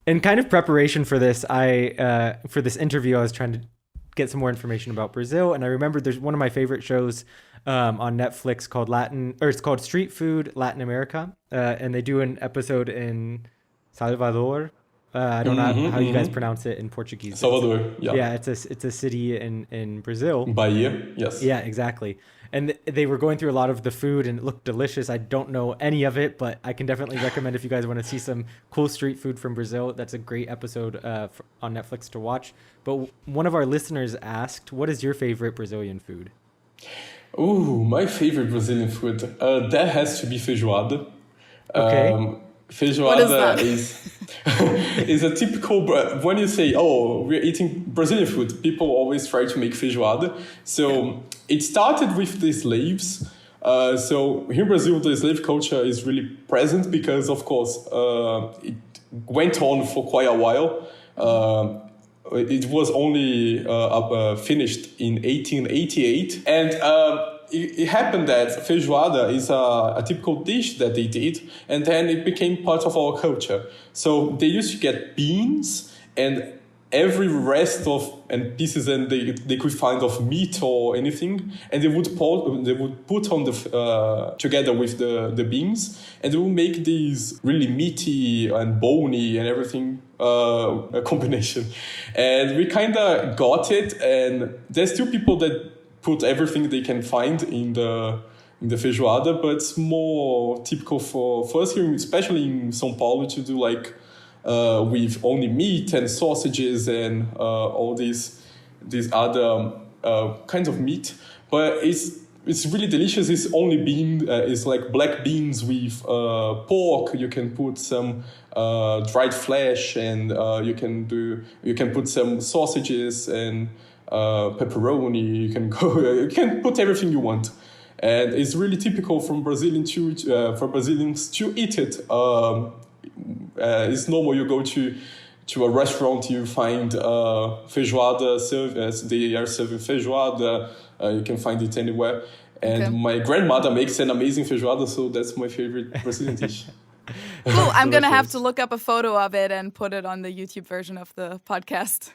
in kind of preparation for this, for this interview, I was trying to get some more information about Brazil, and I remembered there's one of my favorite shows on Netflix it's called Street Food Latin America, and they do an episode in Salvador. I don't know how you guys pronounce it in Portuguese. Salvador, yeah. Yeah, it's a city in Brazil. Bahia, yes. Yeah, exactly. And they were going through a lot of the food, and it looked delicious. I don't know any of it, but I can definitely recommend if you guys want to see some cool street food from Brazil. That's a great episode on Netflix to watch. But one of our listeners asked, what is your favorite Brazilian food? Ooh, my favorite Brazilian food. That has to be feijoada. Okay. Feijoada is a typical, when you say, we're eating Brazilian food, people always try to make feijoada. So it started with the slaves. So here in Brazil, the slave culture is really present because, of course, it went on for quite a while. It was only finished in 1888. And it happened that feijoada is a typical dish that they did, and then it became part of our culture. So they used to get beans and every rest of and pieces and they could find of meat or anything, and they would put on the together with the beans, and they would make these really meaty and bony and everything a combination. And we kind of got it, and there's still people that put everything they can find in the feijoada, but it's more typical for us here, especially in São Paulo, to do like with only meat and sausages and all these other kinds of meat. But it's really delicious. It's only it's like black beans with pork. You can put some dried flesh, and you can put some sausages and pepperoni. You can put everything you want, and it's really typical for Brazilians to eat it. It's normal. You go to a restaurant, you find feijoada they are serving feijoada. You can find it anywhere. And my grandmother makes an amazing feijoada, so that's my favorite Brazilian dish. Cool. I'm going to have to look up a photo of it and put it on the YouTube version of the podcast.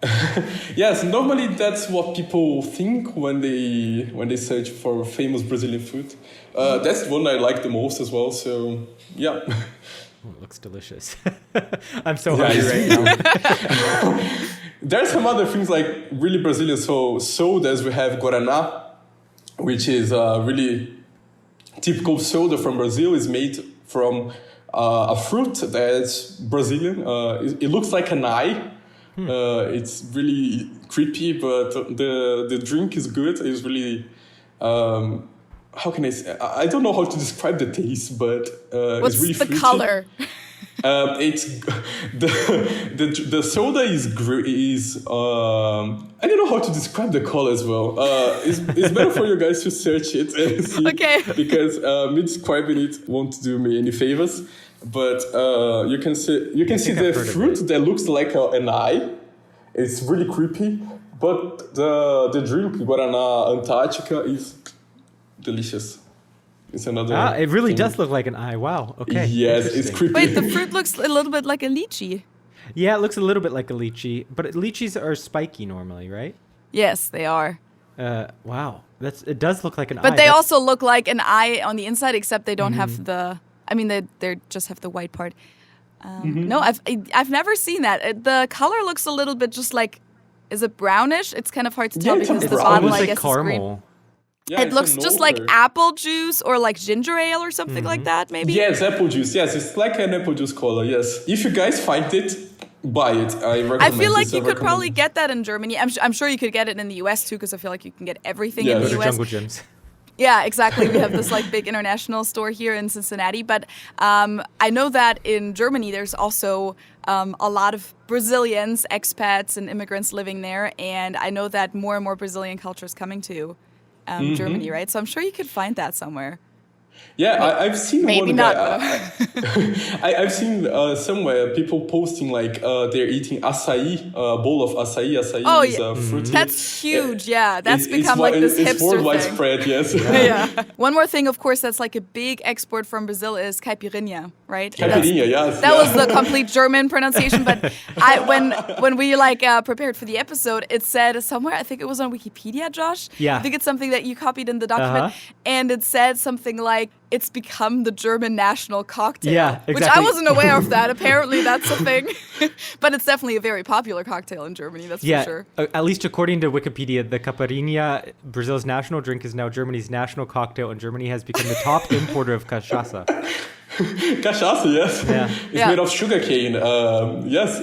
Yes, normally that's what people think when they search for famous Brazilian food. That's the one I like the most as well, so yeah. Oh, it looks delicious. I'm so hungry right now. There's some other things like really Brazilian. So sodas, we have Guaraná, which is really typical soda from Brazil. Is made from a fruit that's Brazilian. It looks like an eye. It's really creepy, but the drink is good. It's really... how can I say? I don't know how to describe the taste, but it's really fruity. What's the color? It's the soda is I don't know how to describe the color as well. It's better for you guys to search it and see. Okay. Because me describing it won't do me any favors. But you can see the fruit that looks like an eye. It's really creepy. But the drink Guaraná Antarctica is delicious. It's another. It really thing. does look like an eye. Wow. Okay. Yes, it's creepy. Wait, the fruit looks a little bit like a lychee. Yeah, it looks a little bit like a lychee, but lychees are spiky normally, right? Yes, they are. Wow. It does look like an eye. But they also look like an eye on the inside, except they don't have the. I mean, they just have the white part. No, I've never seen that. The color looks a little bit just like. Is it brownish? It's kind of hard to tell it's a because the brown. bottle, almost I like guess, is caramel. green. Yeah, It it's looks an just like ochre. apple juice or like ginger ale or something like that, maybe. Yes, apple juice. Yes, it's like an apple juice color. Yes. If you guys find it, buy it. I recommend. I feel like it. you could probably get that in Germany. I'm sure you could get it in the US too, because I feel like you can get everything in Yeah. the Go to US. Jungle Gyms. Yeah, exactly. We have this like big international store here in Cincinnati, but I know that in Germany there's also a lot of Brazilians, expats, and immigrants living there, and I know that more and more Brazilian culture is coming to Germany, right? So I'm sure you could find that somewhere. Yeah, I've seen Maybe one not. guy. I've seen somewhere people posting like they're eating acai, a bowl of acai. Acai Oh, is yeah. fruity. That's huge. Yeah, that's It's become like this it's hipster worldwide thing. spread. Yes. Yeah. One more thing, of course, that's like a big export from Brazil is caipirinha, right? Caipirinha, yes. That was the complete German pronunciation, but when we like prepared for the episode, it said somewhere, I think it was on Wikipedia, Josh. Yeah. I think it's something that you copied in the document, and it said something like it's become the German national cocktail. Yeah, Which I exactly. wasn't aware of that. Apparently, that's a thing, but it's definitely a very popular cocktail in Germany. That's Yeah, for sure. at least according to Wikipedia, the caipirinha, Brazil's national drink, is now Germany's national cocktail, and Germany has become the top importer of cachaça. Cachaça, yes. Yeah. It's Yeah. made of sugarcane. Yes.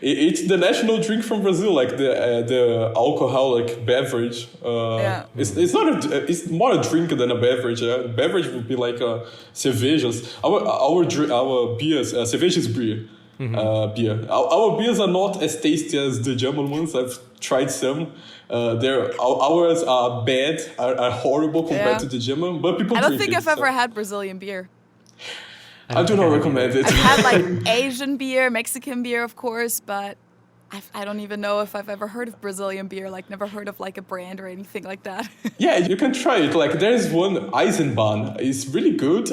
It's the national drink from Brazil, like the alcoholic beverage. Yeah. It's more a drink than a beverage. Beverage would be like cervejas. Our beers, cervejas beer. Beer. Our beers are not as tasty as the German ones. I've tried some. Ours are bad, are horrible compared Yeah. to the German, but people I don't drink think it, I've ever so. had Brazilian beer. I do not recommend it. I've had like Asian beer, Mexican beer, of course, but I don't even know if I've ever heard of Brazilian beer. Like, never heard of like a brand or anything like that. Yeah, you can try it. Like, there's one Eisenbahn. It's really good.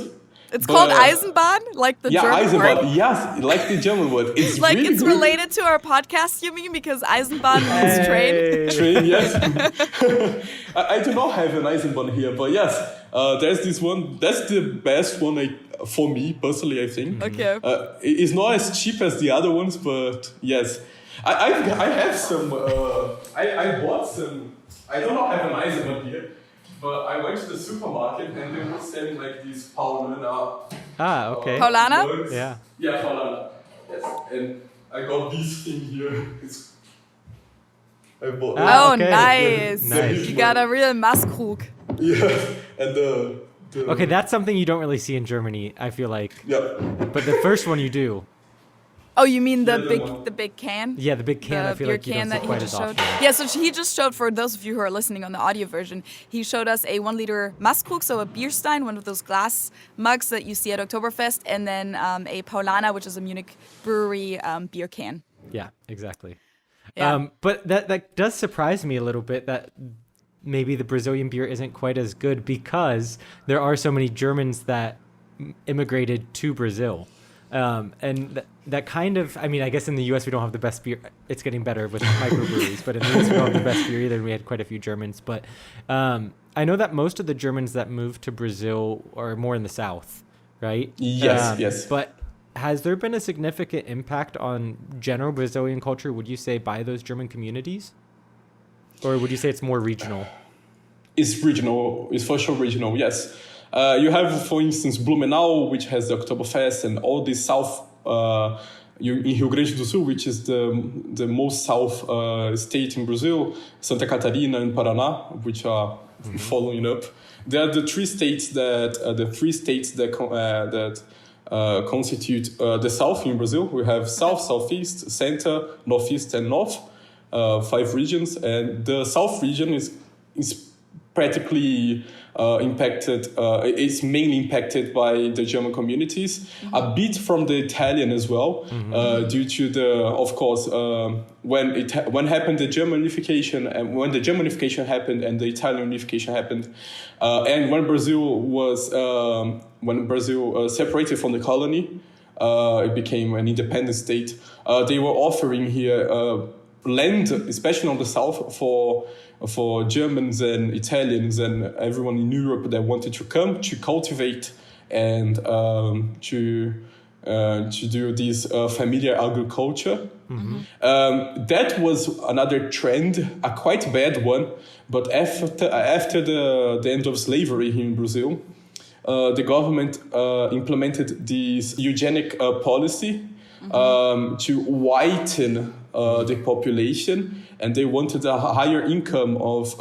It's but- called Eisenbahn, like the Yeah, German Eisenbahn. word. Yes, like the German word. It's Like really it's good. related to our podcast, you mean? Because Eisenbahn means train. Train, yes. I do not have an Eisenbahn here, but yes, there's this one. That's the best one for me personally, I think. Okay. It's not as cheap as the other ones, but yes, I have some. I bought some. I do not have an Eisenbahn here, but I went to the supermarket and they were selling like these Paulana. Okay. Paulana? mugs. Yeah. Yeah, Paulana. Yes, and I got this thing here. I bought. Oh, okay. nice. Nice. You got a real Maßkrug. Yeah, and the Okay, that's something you don't really see in Germany, I feel like. yeah. But the first one you do. Oh, you mean the Yeah, the one. big can? Yeah, the big can, I The feel beer like you can don't see that he quite just as showed. often. Yeah, so he just showed, for those of you who are listening on the audio version, he showed us a 1 liter Maßkrug, so a Bierstein, one of those glass mugs that you see at Oktoberfest, and then a Paulana, which is a Munich brewery beer can. Yeah, exactly. Yeah. But that does surprise me a little bit that maybe the Brazilian beer isn't quite as good because there are so many Germans that immigrated to Brazil. And that kind of, I mean, I guess in the US we don't have the best beer. It's getting better with microbreweries, but in the US we don't have the best beer either. And we had quite a few Germans. But I know that most of the Germans that moved to Brazil are more in the South, right? Yes, yes. But has there been a significant impact on general Brazilian culture, would you say, by those German communities? Or would you say it's more regional? It's regional. It's for sure regional. Yes. You have, for instance, Blumenau, which has the Oktoberfest, and all the south. In Rio Grande do Sul, which is the most south state in Brazil, Santa Catarina and Paraná, which are following up. They are the three states that constitute the south in Brazil. We have south, southeast, center, northeast, and north. 5 regions, and the south region is practically impacted. It's mainly impacted by the German communities, a bit from the Italian as well, due to of course, when happened the German unification, and when the German unification happened and the Italian unification happened, and when Brazil separated from the colony, it became an independent state. They were offering here land, especially on the south, for Germans and Italians and everyone in Europe that wanted to come to cultivate and to do this familiar agriculture. That was another trend, a quite bad one. But after the end of slavery here in Brazil, the government implemented this eugenic policy to whiten the population, and they wanted a higher income of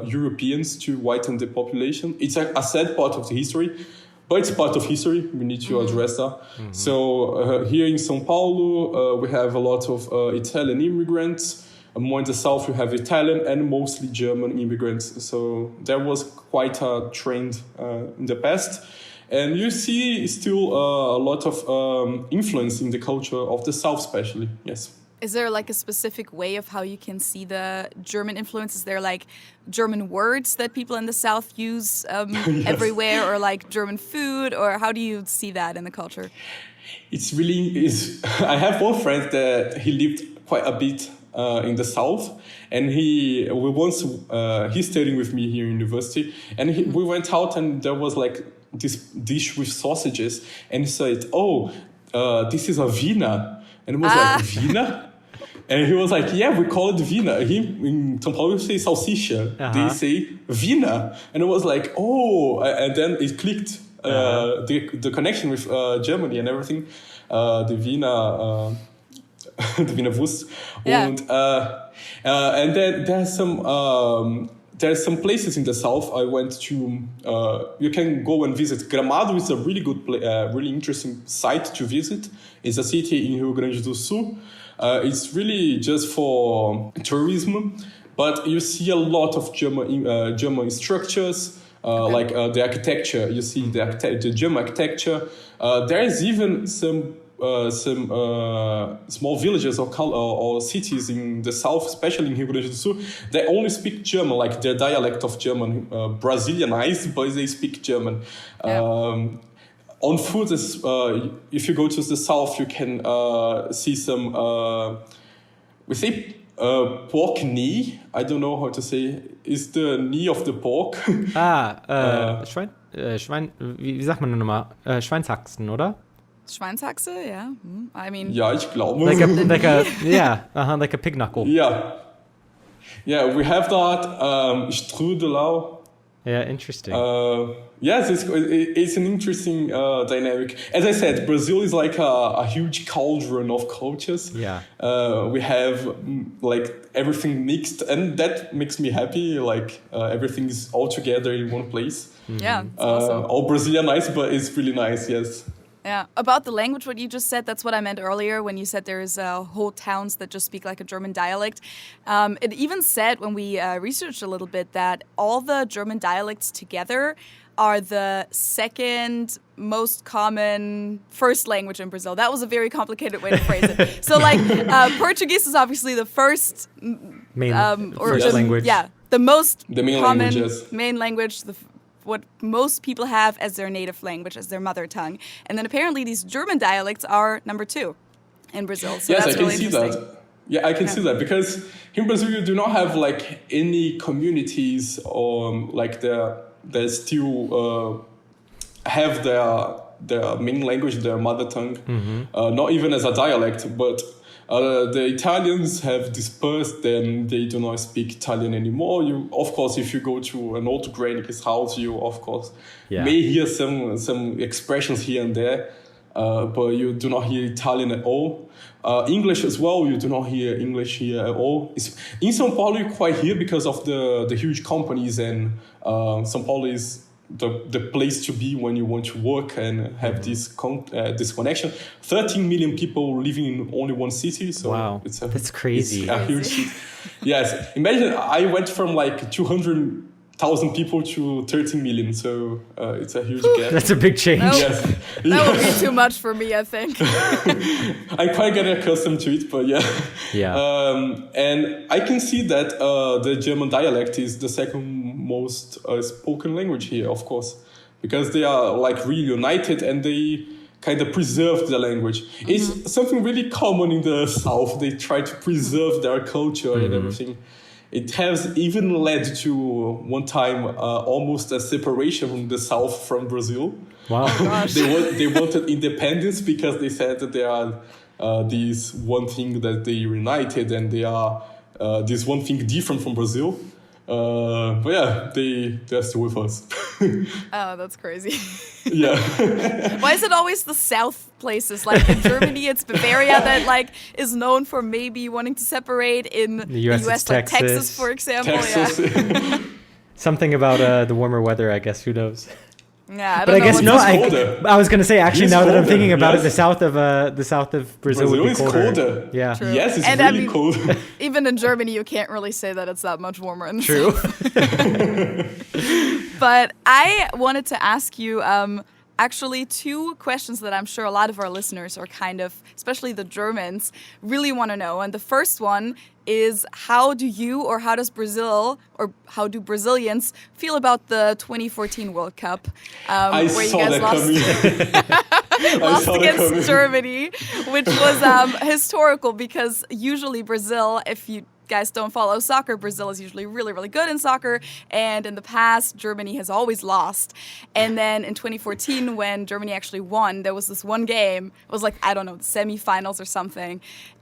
Europeans to whiten the population. It's a sad part of the history, but it's part of history. We need to address that. So here in São Paulo, we have a lot of Italian immigrants. More in the south, you have Italian and mostly German immigrants. So there was quite a trend in the past. And you see still a lot of influence in the culture of the south, especially. Yes. Is there like a specific way of how you can see the German influence? Is there like German words that people in the South use everywhere, or like German food, or how do you see that in the culture? It's really I have one friend that he lived quite a bit in the South, and he's studying with me here in university, and we went out and there was like this dish with sausages, and he said, this is a Wiener. And it was like, Wiener? And he was like, yeah, we call it Wiener. In São Paulo, we say salsicha. They say Wiener. And it was like, and then it clicked, the connection with Germany and everything. The Wiener, the Wiener Wurst. Yeah. And then there's some places in the south I went to. You can go and visit. Gramado is a really good, really interesting site to visit. It's a city in Rio Grande do Sul. It's really just for tourism, but you see a lot of German structures, like the architecture. You see the German architecture. There is even some small villages or cities in the south, especially in Rio Grande do Sul, they only speak German, like their dialect of German, Brazilianized, but they speak German. Yeah. On food, if you go to the south, you can see some, we say pork knee. I don't know how to say. Is the knee of the pork? Schwein, wie sagt man nochmal? Schweinshaxen, oder? Schweinshaxe, yeah. I mean... Ja, ich glaube. Like a pig knuckle. Yeah. Yeah, we have that. Strudelau. Yeah, interesting. Yes, it's an interesting dynamic. As I said, Brazil is like a huge cauldron of cultures. Yeah. We have like everything mixed, and that makes me happy. Like everything is all together in one place. Yeah, it's awesome. All Brazilianized, but it's really nice, yes. Yeah, about the language, what you just said, that's what I meant earlier when you said there's whole towns that just speak like a German dialect. It even said when we researched a little bit that all the German dialects together are the second most common first language in Brazil. That was a very complicated way to phrase it. So like Portuguese is obviously the first main language. Yeah, the main common languages. main language, what most people have as their native language, as their mother tongue. And then apparently these German dialects are number 2 in Brazil. So yes, that's I can really see interesting. that. Yeah, I can see that, because in Brazil you do not have like any communities or like that still have their main language, their mother tongue, not even as a dialect, but the Italians have dispersed, and they do not speak Italian anymore. Of course, if you go to an old granny's house, you of course may hear some expressions here and there, but you do not hear Italian at all. English as well, you do not hear English here at all. In São Paulo, you quite hear because of the huge companies, and São Paulo is the place to be when you want to work and have this connection. 13 million people living in only one city, so wow, that's crazy. It's a huge city. Yes, imagine I went from like 200 1,000 people to 13 million. So it's a huge gap. That's a big change. Yes. That would be too much for me, I think. I quite get accustomed to it, but yeah. And I can see that the German dialect is the second most spoken language here, of course, because they are like really united and they kind of preserve the language. It's something really common in the South. They try to preserve their culture and everything. It has even led to one time almost a separation from the South from Brazil. Wow. They wanted independence because they said that there are this one thing that they united and they are this one thing different from Brazil. But yeah, they're still with us. Oh, that's crazy. Yeah. Why is it always the South places? Like in Germany, it's Bavaria that like is known for maybe wanting to separate. In the US like Texas, for example. Texas. Yeah. Something about the warmer weather, I guess. Who knows? Yeah, But I guess no. I was going to say actually, It's now that I'm colder, thining about yes. it, the south of Brazil would be is colder. colder. Yeah. True. Yes, it's And really I mean, cold. even in Germany, you can't really say that it's that much warmer in the True. South. But I wanted to ask you actually two questions that I'm sure a lot of our listeners are kind of, especially the Germans, really want to know. And the first one is, how do you or how does Brazil or how do Brazilians feel about the 2014 World Cup? I where you saw guys that lost, coming. lost against Germany, which was historical because usually Brazil, if you guys don't follow soccer, Brazil is usually really, really good in soccer. And in the past, Germany has always lost. And then in 2014, when Germany actually won, there was this one game. It was like, I don't know, the semifinals or something.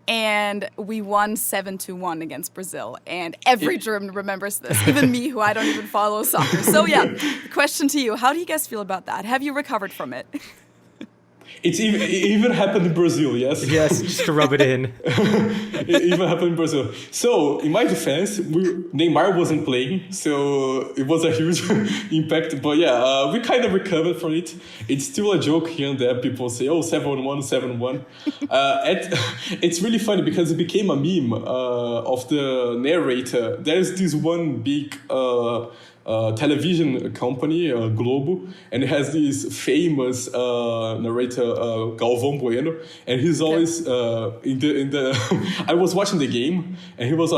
And we won 7-1 against Brazil. And every German remembers this, even me, who I don't even follow soccer. So yeah, the question to you, how do you guys feel about that? Have you recovered from it? It even happened in Brazil, yes? Yes, just to rub it in. It even happened in Brazil. So, in my defense, Neymar wasn't playing, so it was a huge impact. But yeah, we kind of recovered from it. It's still a joke here and there. People say, oh, 7-1, 7-1. It's really funny because it became a meme of the narrator. There's this one big television company, Globo, and it has this famous narrator, Galvão Bueno, and he's always in the I was watching the game, and he was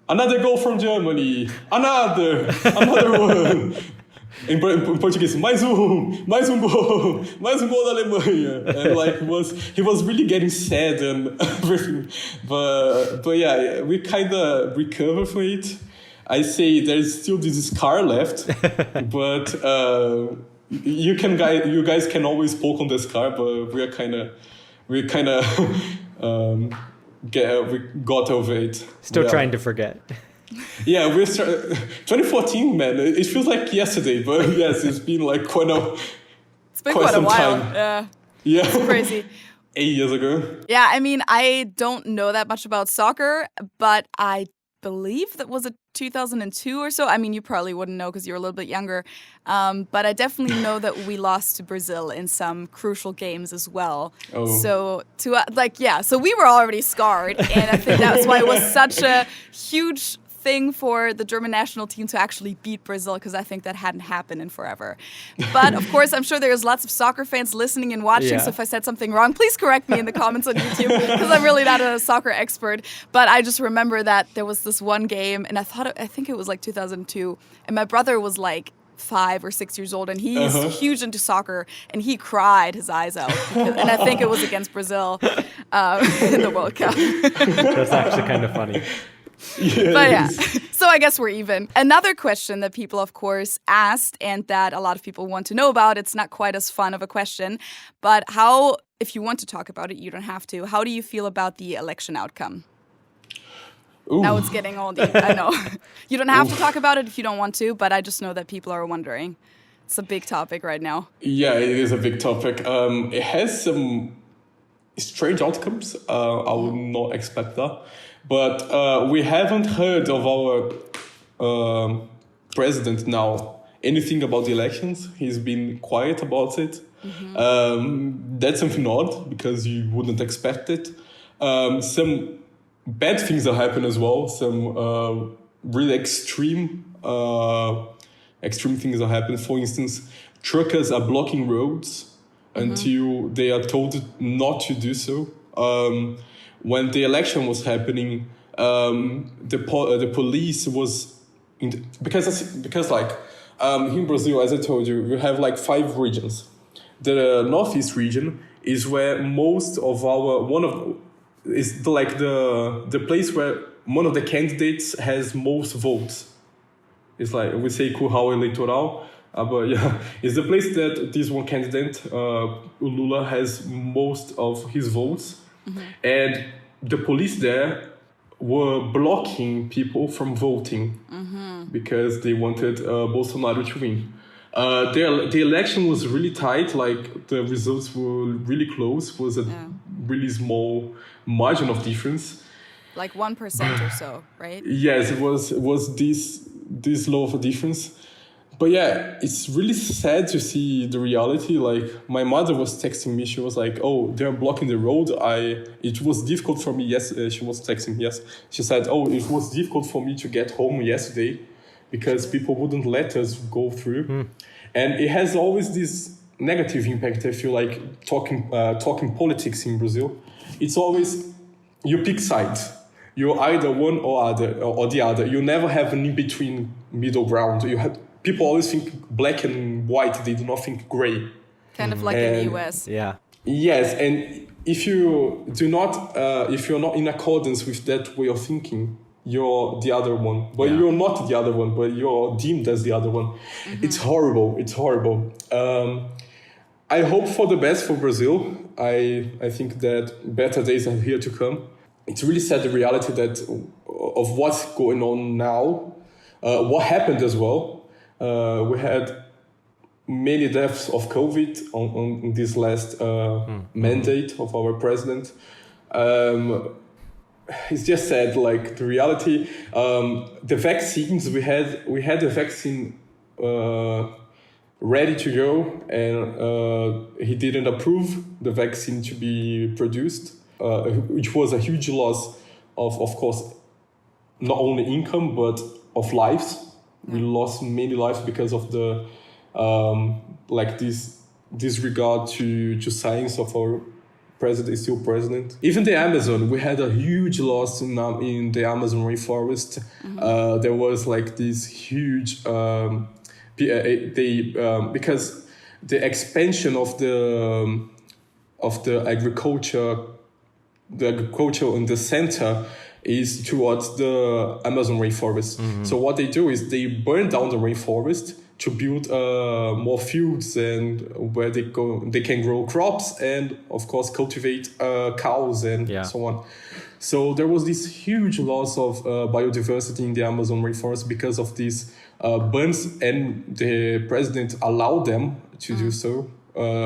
another goal from Germany, another one. In Portuguese, mais gol, mais gol da Alemanha, and like he was really getting sad and everything, but yeah, we kind of recovered from it. I say there's still this scar left, but you guys can always poke on the scar, but we got over it. Still trying to forget. Yeah, 2014, man. It feels like yesterday, but yes, it's been like quite a while. Time. Yeah, it's crazy. 8 years ago. Yeah, I mean, I don't know that much about soccer, but I believe that was 2002 or so. I mean, you probably wouldn't know because you're a little bit younger. But I definitely know that we lost to Brazil in some crucial games as well. Oh. So so we were already scarred. And I think that's why it was such a huge thing for the German national team to actually beat Brazil, because I think that hadn't happened in forever. But of course, I'm sure there's lots of soccer fans listening and watching, Yeah. so if I said something wrong, please correct me in the comments on YouTube, because I'm really not a soccer expert. But I just remember that there was this one game, and I think it was like 2002, and my brother was like 5 or 6 years old, and he's huge into soccer, and he cried his eyes out, and I think it was against Brazil in the World Cup. That's actually kind of funny. Yes. But yeah, so I guess we're even. Another question that people, of course, asked and that a lot of people want to know about, it's not quite as fun of a question, but how, if you want to talk about it, you don't have to, how do you feel about the election outcome? Ooh. Now it's getting all deep, I know. You don't have to talk about it if you don't want to, but I just know that people are wondering. It's a big topic right now. Yeah, it is a big topic. It has some strange outcomes. I would not expect that. But we haven't heard of our president now anything about the elections. He's been quiet about it. That's something odd because you wouldn't expect it. Some bad things are happening as well. Some really extreme extreme things are happening. For instance, truckers are blocking roads until they are told not to do so. When the election was happening, the police was because here in Brazil, as I told you, we have like 5 regions. The Northeast region is where most of the place where one of the candidates has most votes. It's like we say curral eleitoral, but yeah, it's the place that this one candidate, Lula, has most of his votes, and the police there were blocking people from voting because they wanted Bolsonaro to win. The election was really tight, like the results were really close, it was a really small margin of difference. Like 1% or so, right? Yes, it was this low of a difference. But yeah, it's really sad to see the reality. Like my mother was texting me, she was like, "Oh, they're blocking the road." It was difficult for me. Yes, she was texting. Yes, she said, "Oh, it was difficult for me to get home yesterday because people wouldn't let us go through." And it has always this negative impact. I feel like talking politics in Brazil. It's always you pick sides. You're either one or the other. You never have an in-between middle ground. People always think black and white. They do not think gray. Kind of like in the US. Yeah. Yes, and if you're not in accordance with that way of thinking, you're the other one. But you're not the other one, but you're deemed as the other one. It's horrible. It's horrible. I hope for the best for Brazil. I think that better days are here to come. It's really sad, the reality of what's going on now, what happened as well. We had many deaths of COVID on this last mandate of our president. It's just sad, like the reality. The vaccines, we had the vaccine ready to go, and he didn't approve the vaccine to be produced. Which was a huge loss of course, not only income, but of lives. We lost many lives because of the, this disregard to science of our president, still president. Even the Amazon, we had a huge loss in the Amazon rainforest. There was like this huge, because the expansion of the agriculture in the center is towards the Amazon rainforest. So what they do is they burn down the rainforest to build more fields and where they can grow crops and of course cultivate cows and so on. So there was this huge loss of biodiversity in the Amazon rainforest because of these burns, and the president allowed them to do so.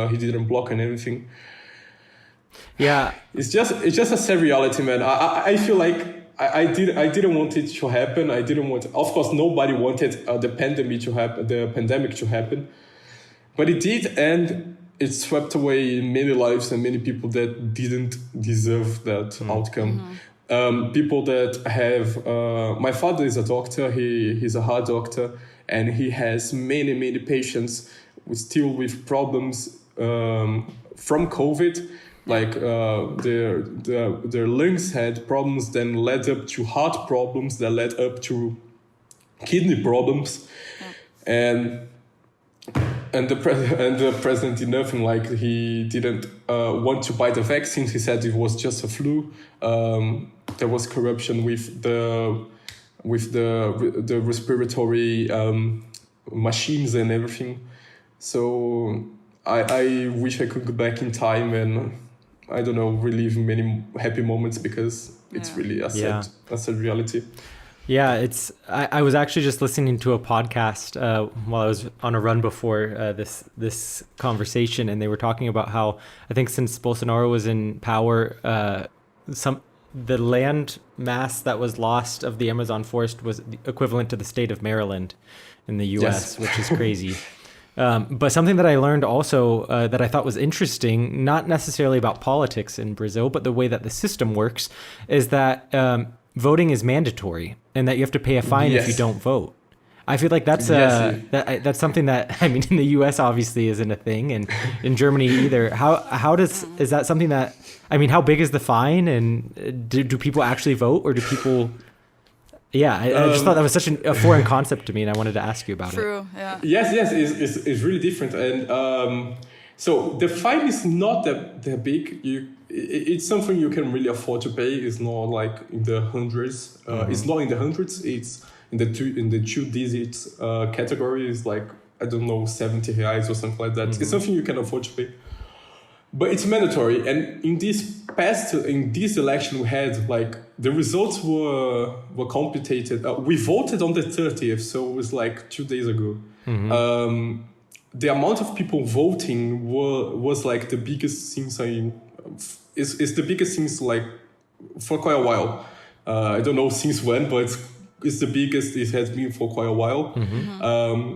He didn't block and everything. Yeah, it's just a sad reality, man. I feel like I didn't want it to happen. Of course, nobody wanted the pandemic to happen, but it did, and it swept away many lives and many people that didn't deserve that outcome. People that have. My father is a doctor. He's a heart doctor, and he has many patients with problems from COVID. Like their lungs had problems, then led up to heart problems, that led up to kidney problems, and the president did nothing. Like he didn't want to buy the vaccines. He said it was just a flu. There was corruption with the respiratory machines and everything. So I wish I could go back in time and, I don't know, relive many happy moments, because it's really a sad reality. Yeah, I was actually just listening to a podcast while I was on a run before this conversation, and they were talking about how, I think since Bolsonaro was in power, the land mass that was lost of the Amazon forest was equivalent to the state of Maryland in the US, which is crazy. But something that I learned also that I thought was interesting, not necessarily about politics in Brazil, but the way that the system works, is that voting is mandatory and that you have to pay a fine if you don't vote. I feel like that's that's something that, I mean, in the U.S. obviously isn't a thing, and in Germany either. Is that something that, I mean, how big is the fine, and do people actually vote, or do people? Yeah, I just thought that was such a foreign concept to me, and I wanted to ask you about it. True. Yeah. Yes, it's really different, and so the fine is not that big. It's something you can really afford to pay. It's not like in the hundreds. It's not in the hundreds. It's in the two digits category. It's like, I don't know, 70 reais or something like that. It's something you can afford to pay. But it's mandatory. And in this election we had, like, the results were computed. We voted on the 30th, so it was like 2 days ago. The amount of people voting was like the biggest since it's the biggest since like for quite a while. I don't know since when, but it's the biggest it has been for quite a while.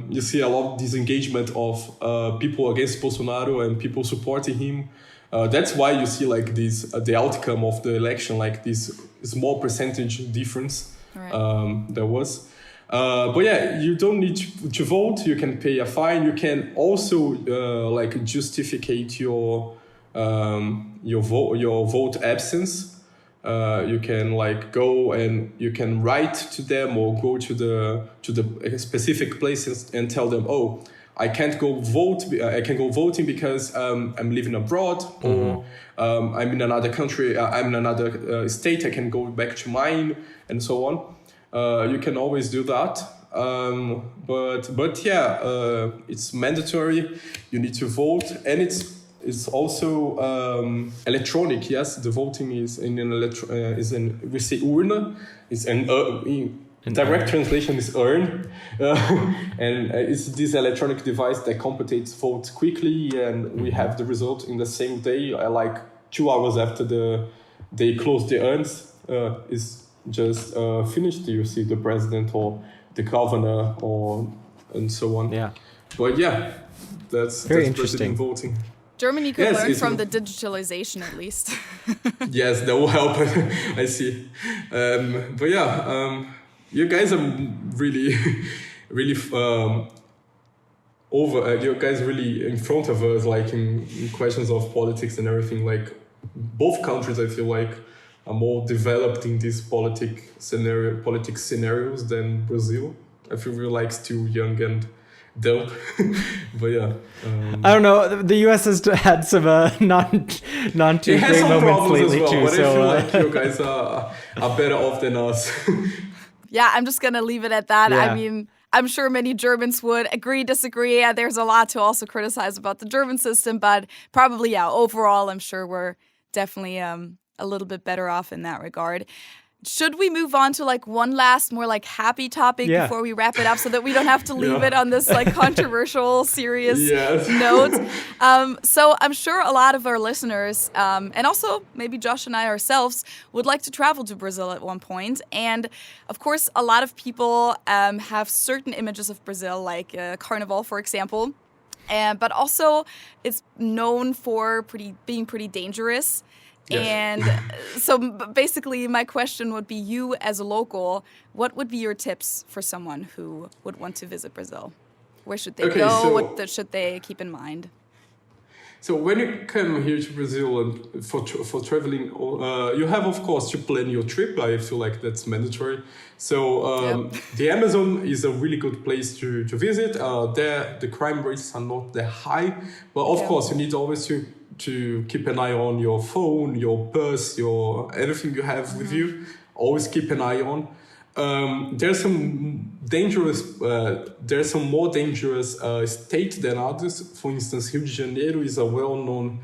You see a lot of disengagement of people against Bolsonaro and people supporting him. That's why you see like this the outcome of the election, like this small percentage difference. There was. But yeah, you don't need to vote. You can pay a fine. You can also like justificate your vote absence. You can like go and you can write to them or go to the specific places and tell them, oh, I can't go vote. I can go voting because I'm living abroad, or I'm in another country. I'm in another state. I can go back to mine, and so on. You can always do that, but yeah, it's mandatory. You need to vote, and it's also electronic. Yes, the voting is in an we say urna. It's an direct translation is urn, and it's this electronic device that computates votes quickly, and we have the result in the same day. Like 2 hours after they close the urns, is just finished. You see the president or the governor and so on. Yeah, but yeah, that's very interesting. Voting. Germany could learn from the digitalization at least. Yes, that will help. I see. But yeah, you guys are really, really you guys really in front of us, like in questions of politics and everything. Like both countries, I feel like, are more developed in these politics scenarios than Brazil. I feel we're like still young and dumb. But yeah, I don't know. The U.S. has had some non too great moments lately well, too. But so I feel like you guys are better off than us. Yeah, I'm just gonna leave it at that. Yeah. I mean, I'm sure many Germans would agree, disagree. Yeah, there's a lot to also criticize about the German system, but probably, yeah, overall, I'm sure we're definitely a little bit better off in that regard. Should we move on to like one last more like happy topic before we wrap it up, so that we don't have to leave it on this like controversial, serious note? So I'm sure a lot of our listeners, and also maybe Josh and I ourselves, would like to travel to Brazil at one point. And of course, a lot of people have certain images of Brazil, like Carnival, for example. But also, it's known for being pretty dangerous. Yes. And so basically my question would be, you as a local, what would be your tips for someone who would want to visit Brazil? Where should they go? So, what should they keep in mind? So when you come here to Brazil and for traveling, you have, of course, to plan your trip. I feel like that's mandatory. So the Amazon is a really good place to visit. There, the crime rates are not that high. But of course, you need always to keep an eye on your phone, your purse, everything you have with you. Always keep an eye on. There's some more dangerous states than others. For instance, Rio de Janeiro is a well-known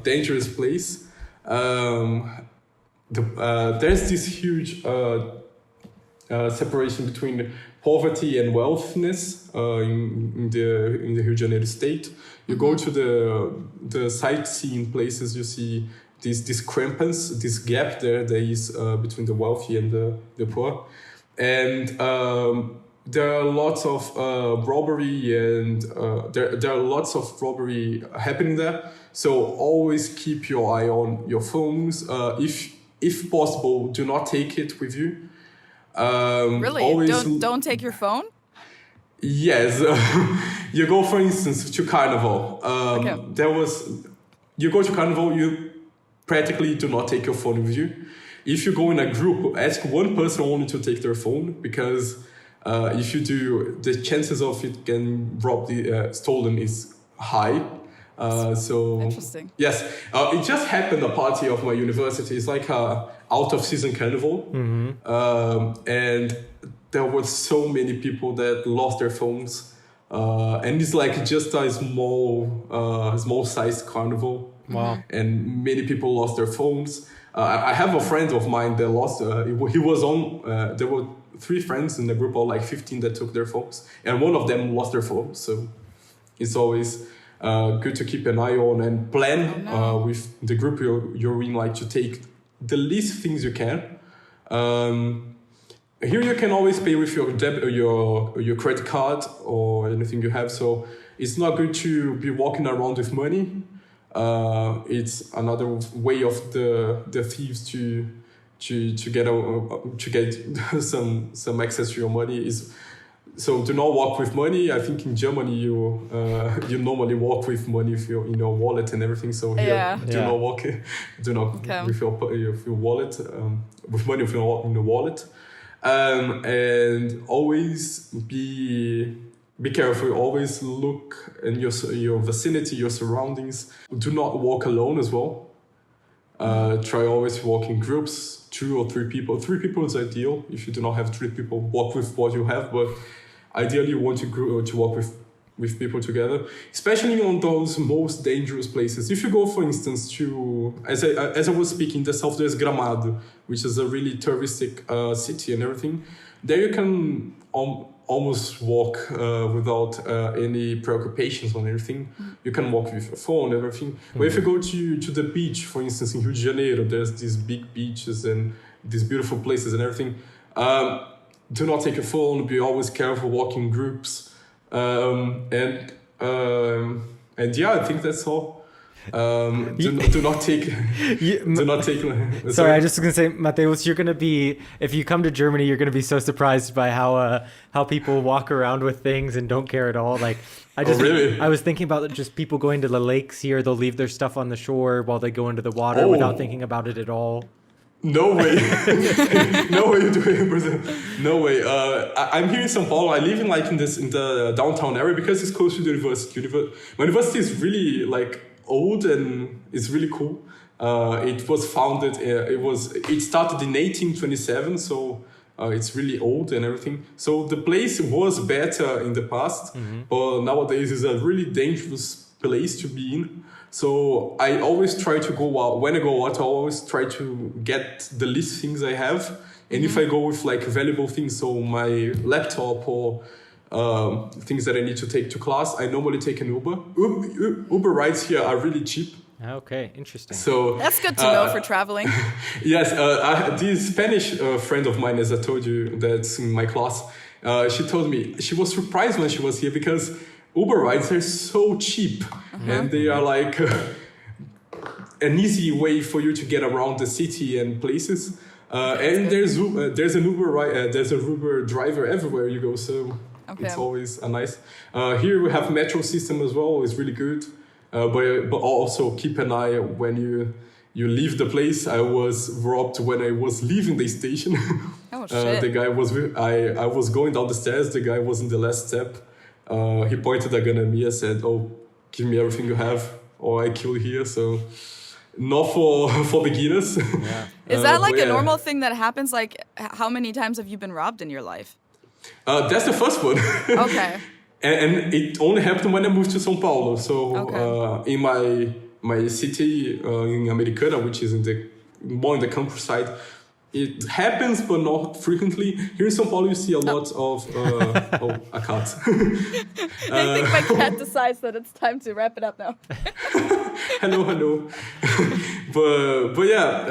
dangerous place. There's this huge separation between poverty and wealthiness in the Rio de Janeiro state. You go to the sightseeing places, you see this discrepancy, this gap there is between the wealthy and the poor. And there are lots of robbery, and there are lots of robbery happening there. So always keep your eye on your phones. If possible, do not take it with you. Really? Don't take your phone? Yes, you go, for instance, to Carnival. You go to Carnival, you practically do not take your phone with you. If you go in a group, ask one person only to take their phone, because if you do, the chances of it getting stolen is high. So interesting. Yes, it just happened. A party of my university. It's like a out of season carnival, and there were so many people that lost their phones, and it's like just a small sized carnival. Wow! And many people lost their phones. I have a friend of mine that lost. He was on. There were 3 friends in the group, or like 15 that took their phones, and one of them lost their phone. So it's always good to keep an eye on and plan with the group you're in, like to take the least things you can. Here you can always pay with your your credit card or anything you have. So it's not good to be walking around with money. It's another way of the thieves to get some access to your money. So do not walk with money. I think in Germany you normally walk with money in your wallet and everything. So here do not walk with your wallet with money in your wallet, and always be careful. Always look in your vicinity, your surroundings. Do not walk alone as well. Try always walk in groups, 2 or 3 people. 3 people is ideal. If you do not have 3 people, walk with what you have. But ideally, you want to walk with people together, especially on those most dangerous places. If you go, for instance, to as I was speaking, the south, there's Gramado, which is a really touristic city and everything. There you can almost walk without any preoccupations on anything. You can walk with your phone and everything. But if you go to the beach, for instance, in Rio de Janeiro, there's these big beaches and these beautiful places and everything. Do not take your phone. Be always careful. Walk in groups, and yeah, I think that's all. Do not take. Sorry, I just was gonna say, Matheus, you're gonna be, if you come to Germany, you're gonna be so surprised by how people walk around with things and don't care at all. Like really? I was thinking about just people going to the lakes here. They'll leave their stuff on the shore while they go into the water without thinking about it at all. No way. No way you do it in Brazil. No way. I'm here in São Paulo. I live in the downtown area because it's close to the university. My university is really old and it's really cool. It was founded. It started in 1827, so it's really old and everything. So the place was better in the past, but nowadays it's a really dangerous place to be in. So I always try to go out. When I go out, I always try to get the least things I have. And if I go with valuable things, so my laptop or things that I need to take to class, I normally take an Uber. Uber rides here are really cheap. Okay, interesting. So that's good to know for traveling. Yes, this Spanish friend of mine, as I told you, that's in my class, she told me she was surprised when she was here because Uber rides are so cheap, and they are an easy way for you to get around the city and places. And there's an Uber driver everywhere you go, so it's always a nice. Here we have metro system as well. It's really good, but also keep an eye when you leave the place. I was robbed when I was leaving the station. Oh shit! The guy was I was going down the stairs. The guy was in the last step. He pointed a gun at me and said, "Oh, give me everything you have, or I kill you here." So, not for beginners. Yeah. Is that a normal thing that happens? How many times have you been robbed in your life? That's the first one. Okay. and it only happened when I moved to São Paulo. So in my city in Americana, which is more in the countryside. It happens, but not frequently. Here in São Paulo, you see a lot of... a cat. I think my cat decides that it's time to wrap it up now. Hello. but yeah,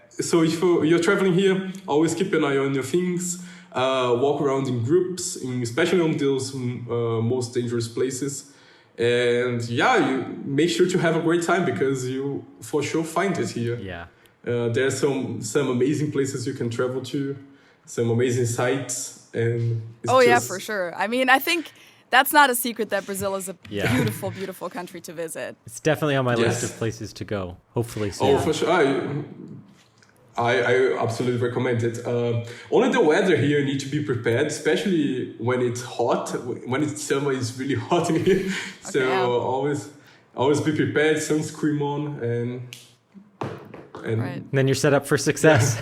so if you're traveling here, always keep an eye on your things. Walk around in groups, especially on those most dangerous places. And yeah, you make sure to have a great time because you for sure find it here. Yeah. There's some amazing places you can travel to. some amazing sights. And yeah, for sure. I mean, I think that's not a secret that Brazil is a beautiful, beautiful country to visit. It's definitely on my list of places to go. Hopefully soon. Oh, for sure. I absolutely recommend it. Only the weather here need to be prepared, especially when it's hot. When it's summer, it's really hot in here. So always be prepared, sunscreen on, and right. Then you're set up for success.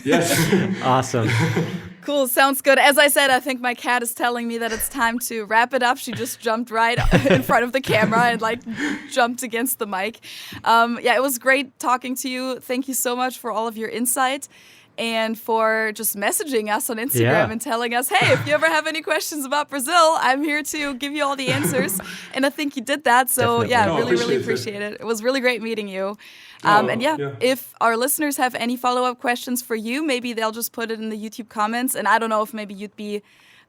Yes. Awesome. Cool, sounds good. As I said, I think my cat is telling me that it's time to wrap it up. She just jumped right in front of the camera and like jumped against the mic. It was great talking to you. Thank you so much for all of your insight and for just messaging us on Instagram and telling us, hey, if you ever have any questions about Brazil, I'm here to give you all the answers. And I think you did that. So really appreciate it. It was really great meeting you. If our listeners have any follow-up questions for you, maybe they'll just put it in the YouTube comments. And I don't know if maybe you'd be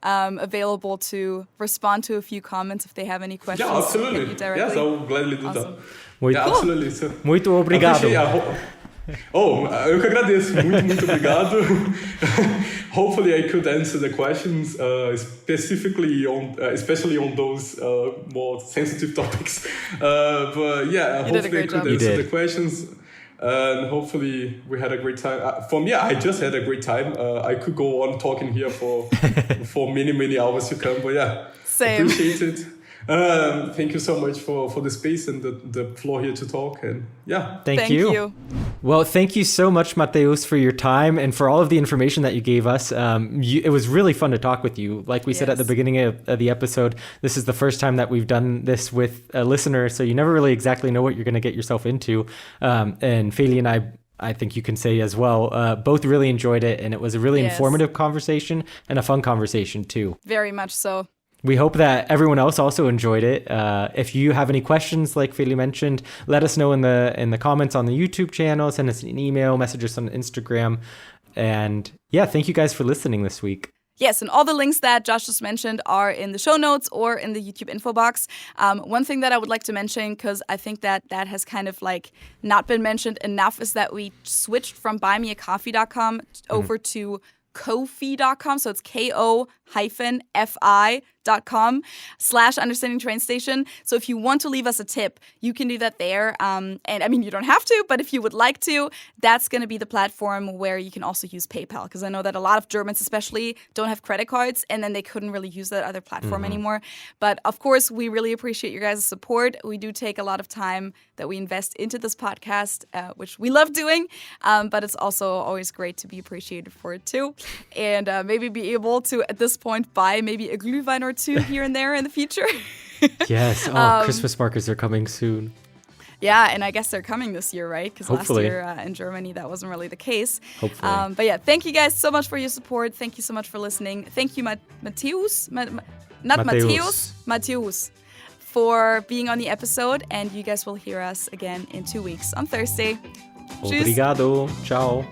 available to respond to a few comments if they have any questions. Yeah, absolutely. Yes, I will gladly do that. Absolutely. So, muito obrigado. Eu que agradeço. Muito obrigado. Hopefully I could answer the questions specifically especially on those more sensitive topics. Hopefully I could answer the questions. And hopefully we had a great time. For me, I just had a great time. I could go on talking here for many hours to come. But same. Appreciate it. Thank you so much for the space and the floor here to talk. And thank you. Well, thank you so much, Matheus, for your time and for all of the information that you gave us. It was really fun to talk with you. Like we said at the beginning of the episode, this is the first time that we've done this with a listener, so you never really exactly know what you're going to get yourself into. And Feli and I think you can say as well, both really enjoyed it, and it was a really informative conversation and a fun conversation too. Very much so. We hope that everyone else also enjoyed it. If you have any questions, like Feli mentioned, let us know in the comments on the YouTube channel. Send us an email, message us on Instagram. And thank you guys for listening this week. Yes, and all the links that Josh just mentioned are in the show notes or in the YouTube info box. One thing that I would like to mention, because I think that has kind of like not been mentioned enough, is that we switched from buymeacoffee.com over to Ko-fi.com. So it's ko-fi.com/understanding train station. So if you want to leave us a tip, you can do that there. And I mean, you don't have to, but if you would like to, that's going to be the platform where you can also use PayPal. Because I know that a lot of Germans especially don't have credit cards, and then they couldn't really use that other platform anymore. But of course, we really appreciate your guys' support. We do take a lot of time that we invest into this podcast, which we love doing. But it's also always great to be appreciated for it too. And maybe be able to, at this point, buy maybe a Glühwein or two here and there in the future. Yes. Christmas markets are coming soon. Yeah, and I guess they're coming this year, right? Because last year in Germany, that wasn't really the case. Hopefully. But thank you guys so much for your support. Thank you so much for listening. Thank you, Matheus, for being on the episode. And you guys will hear us again in 2 weeks on Thursday. Obrigado. Ciao.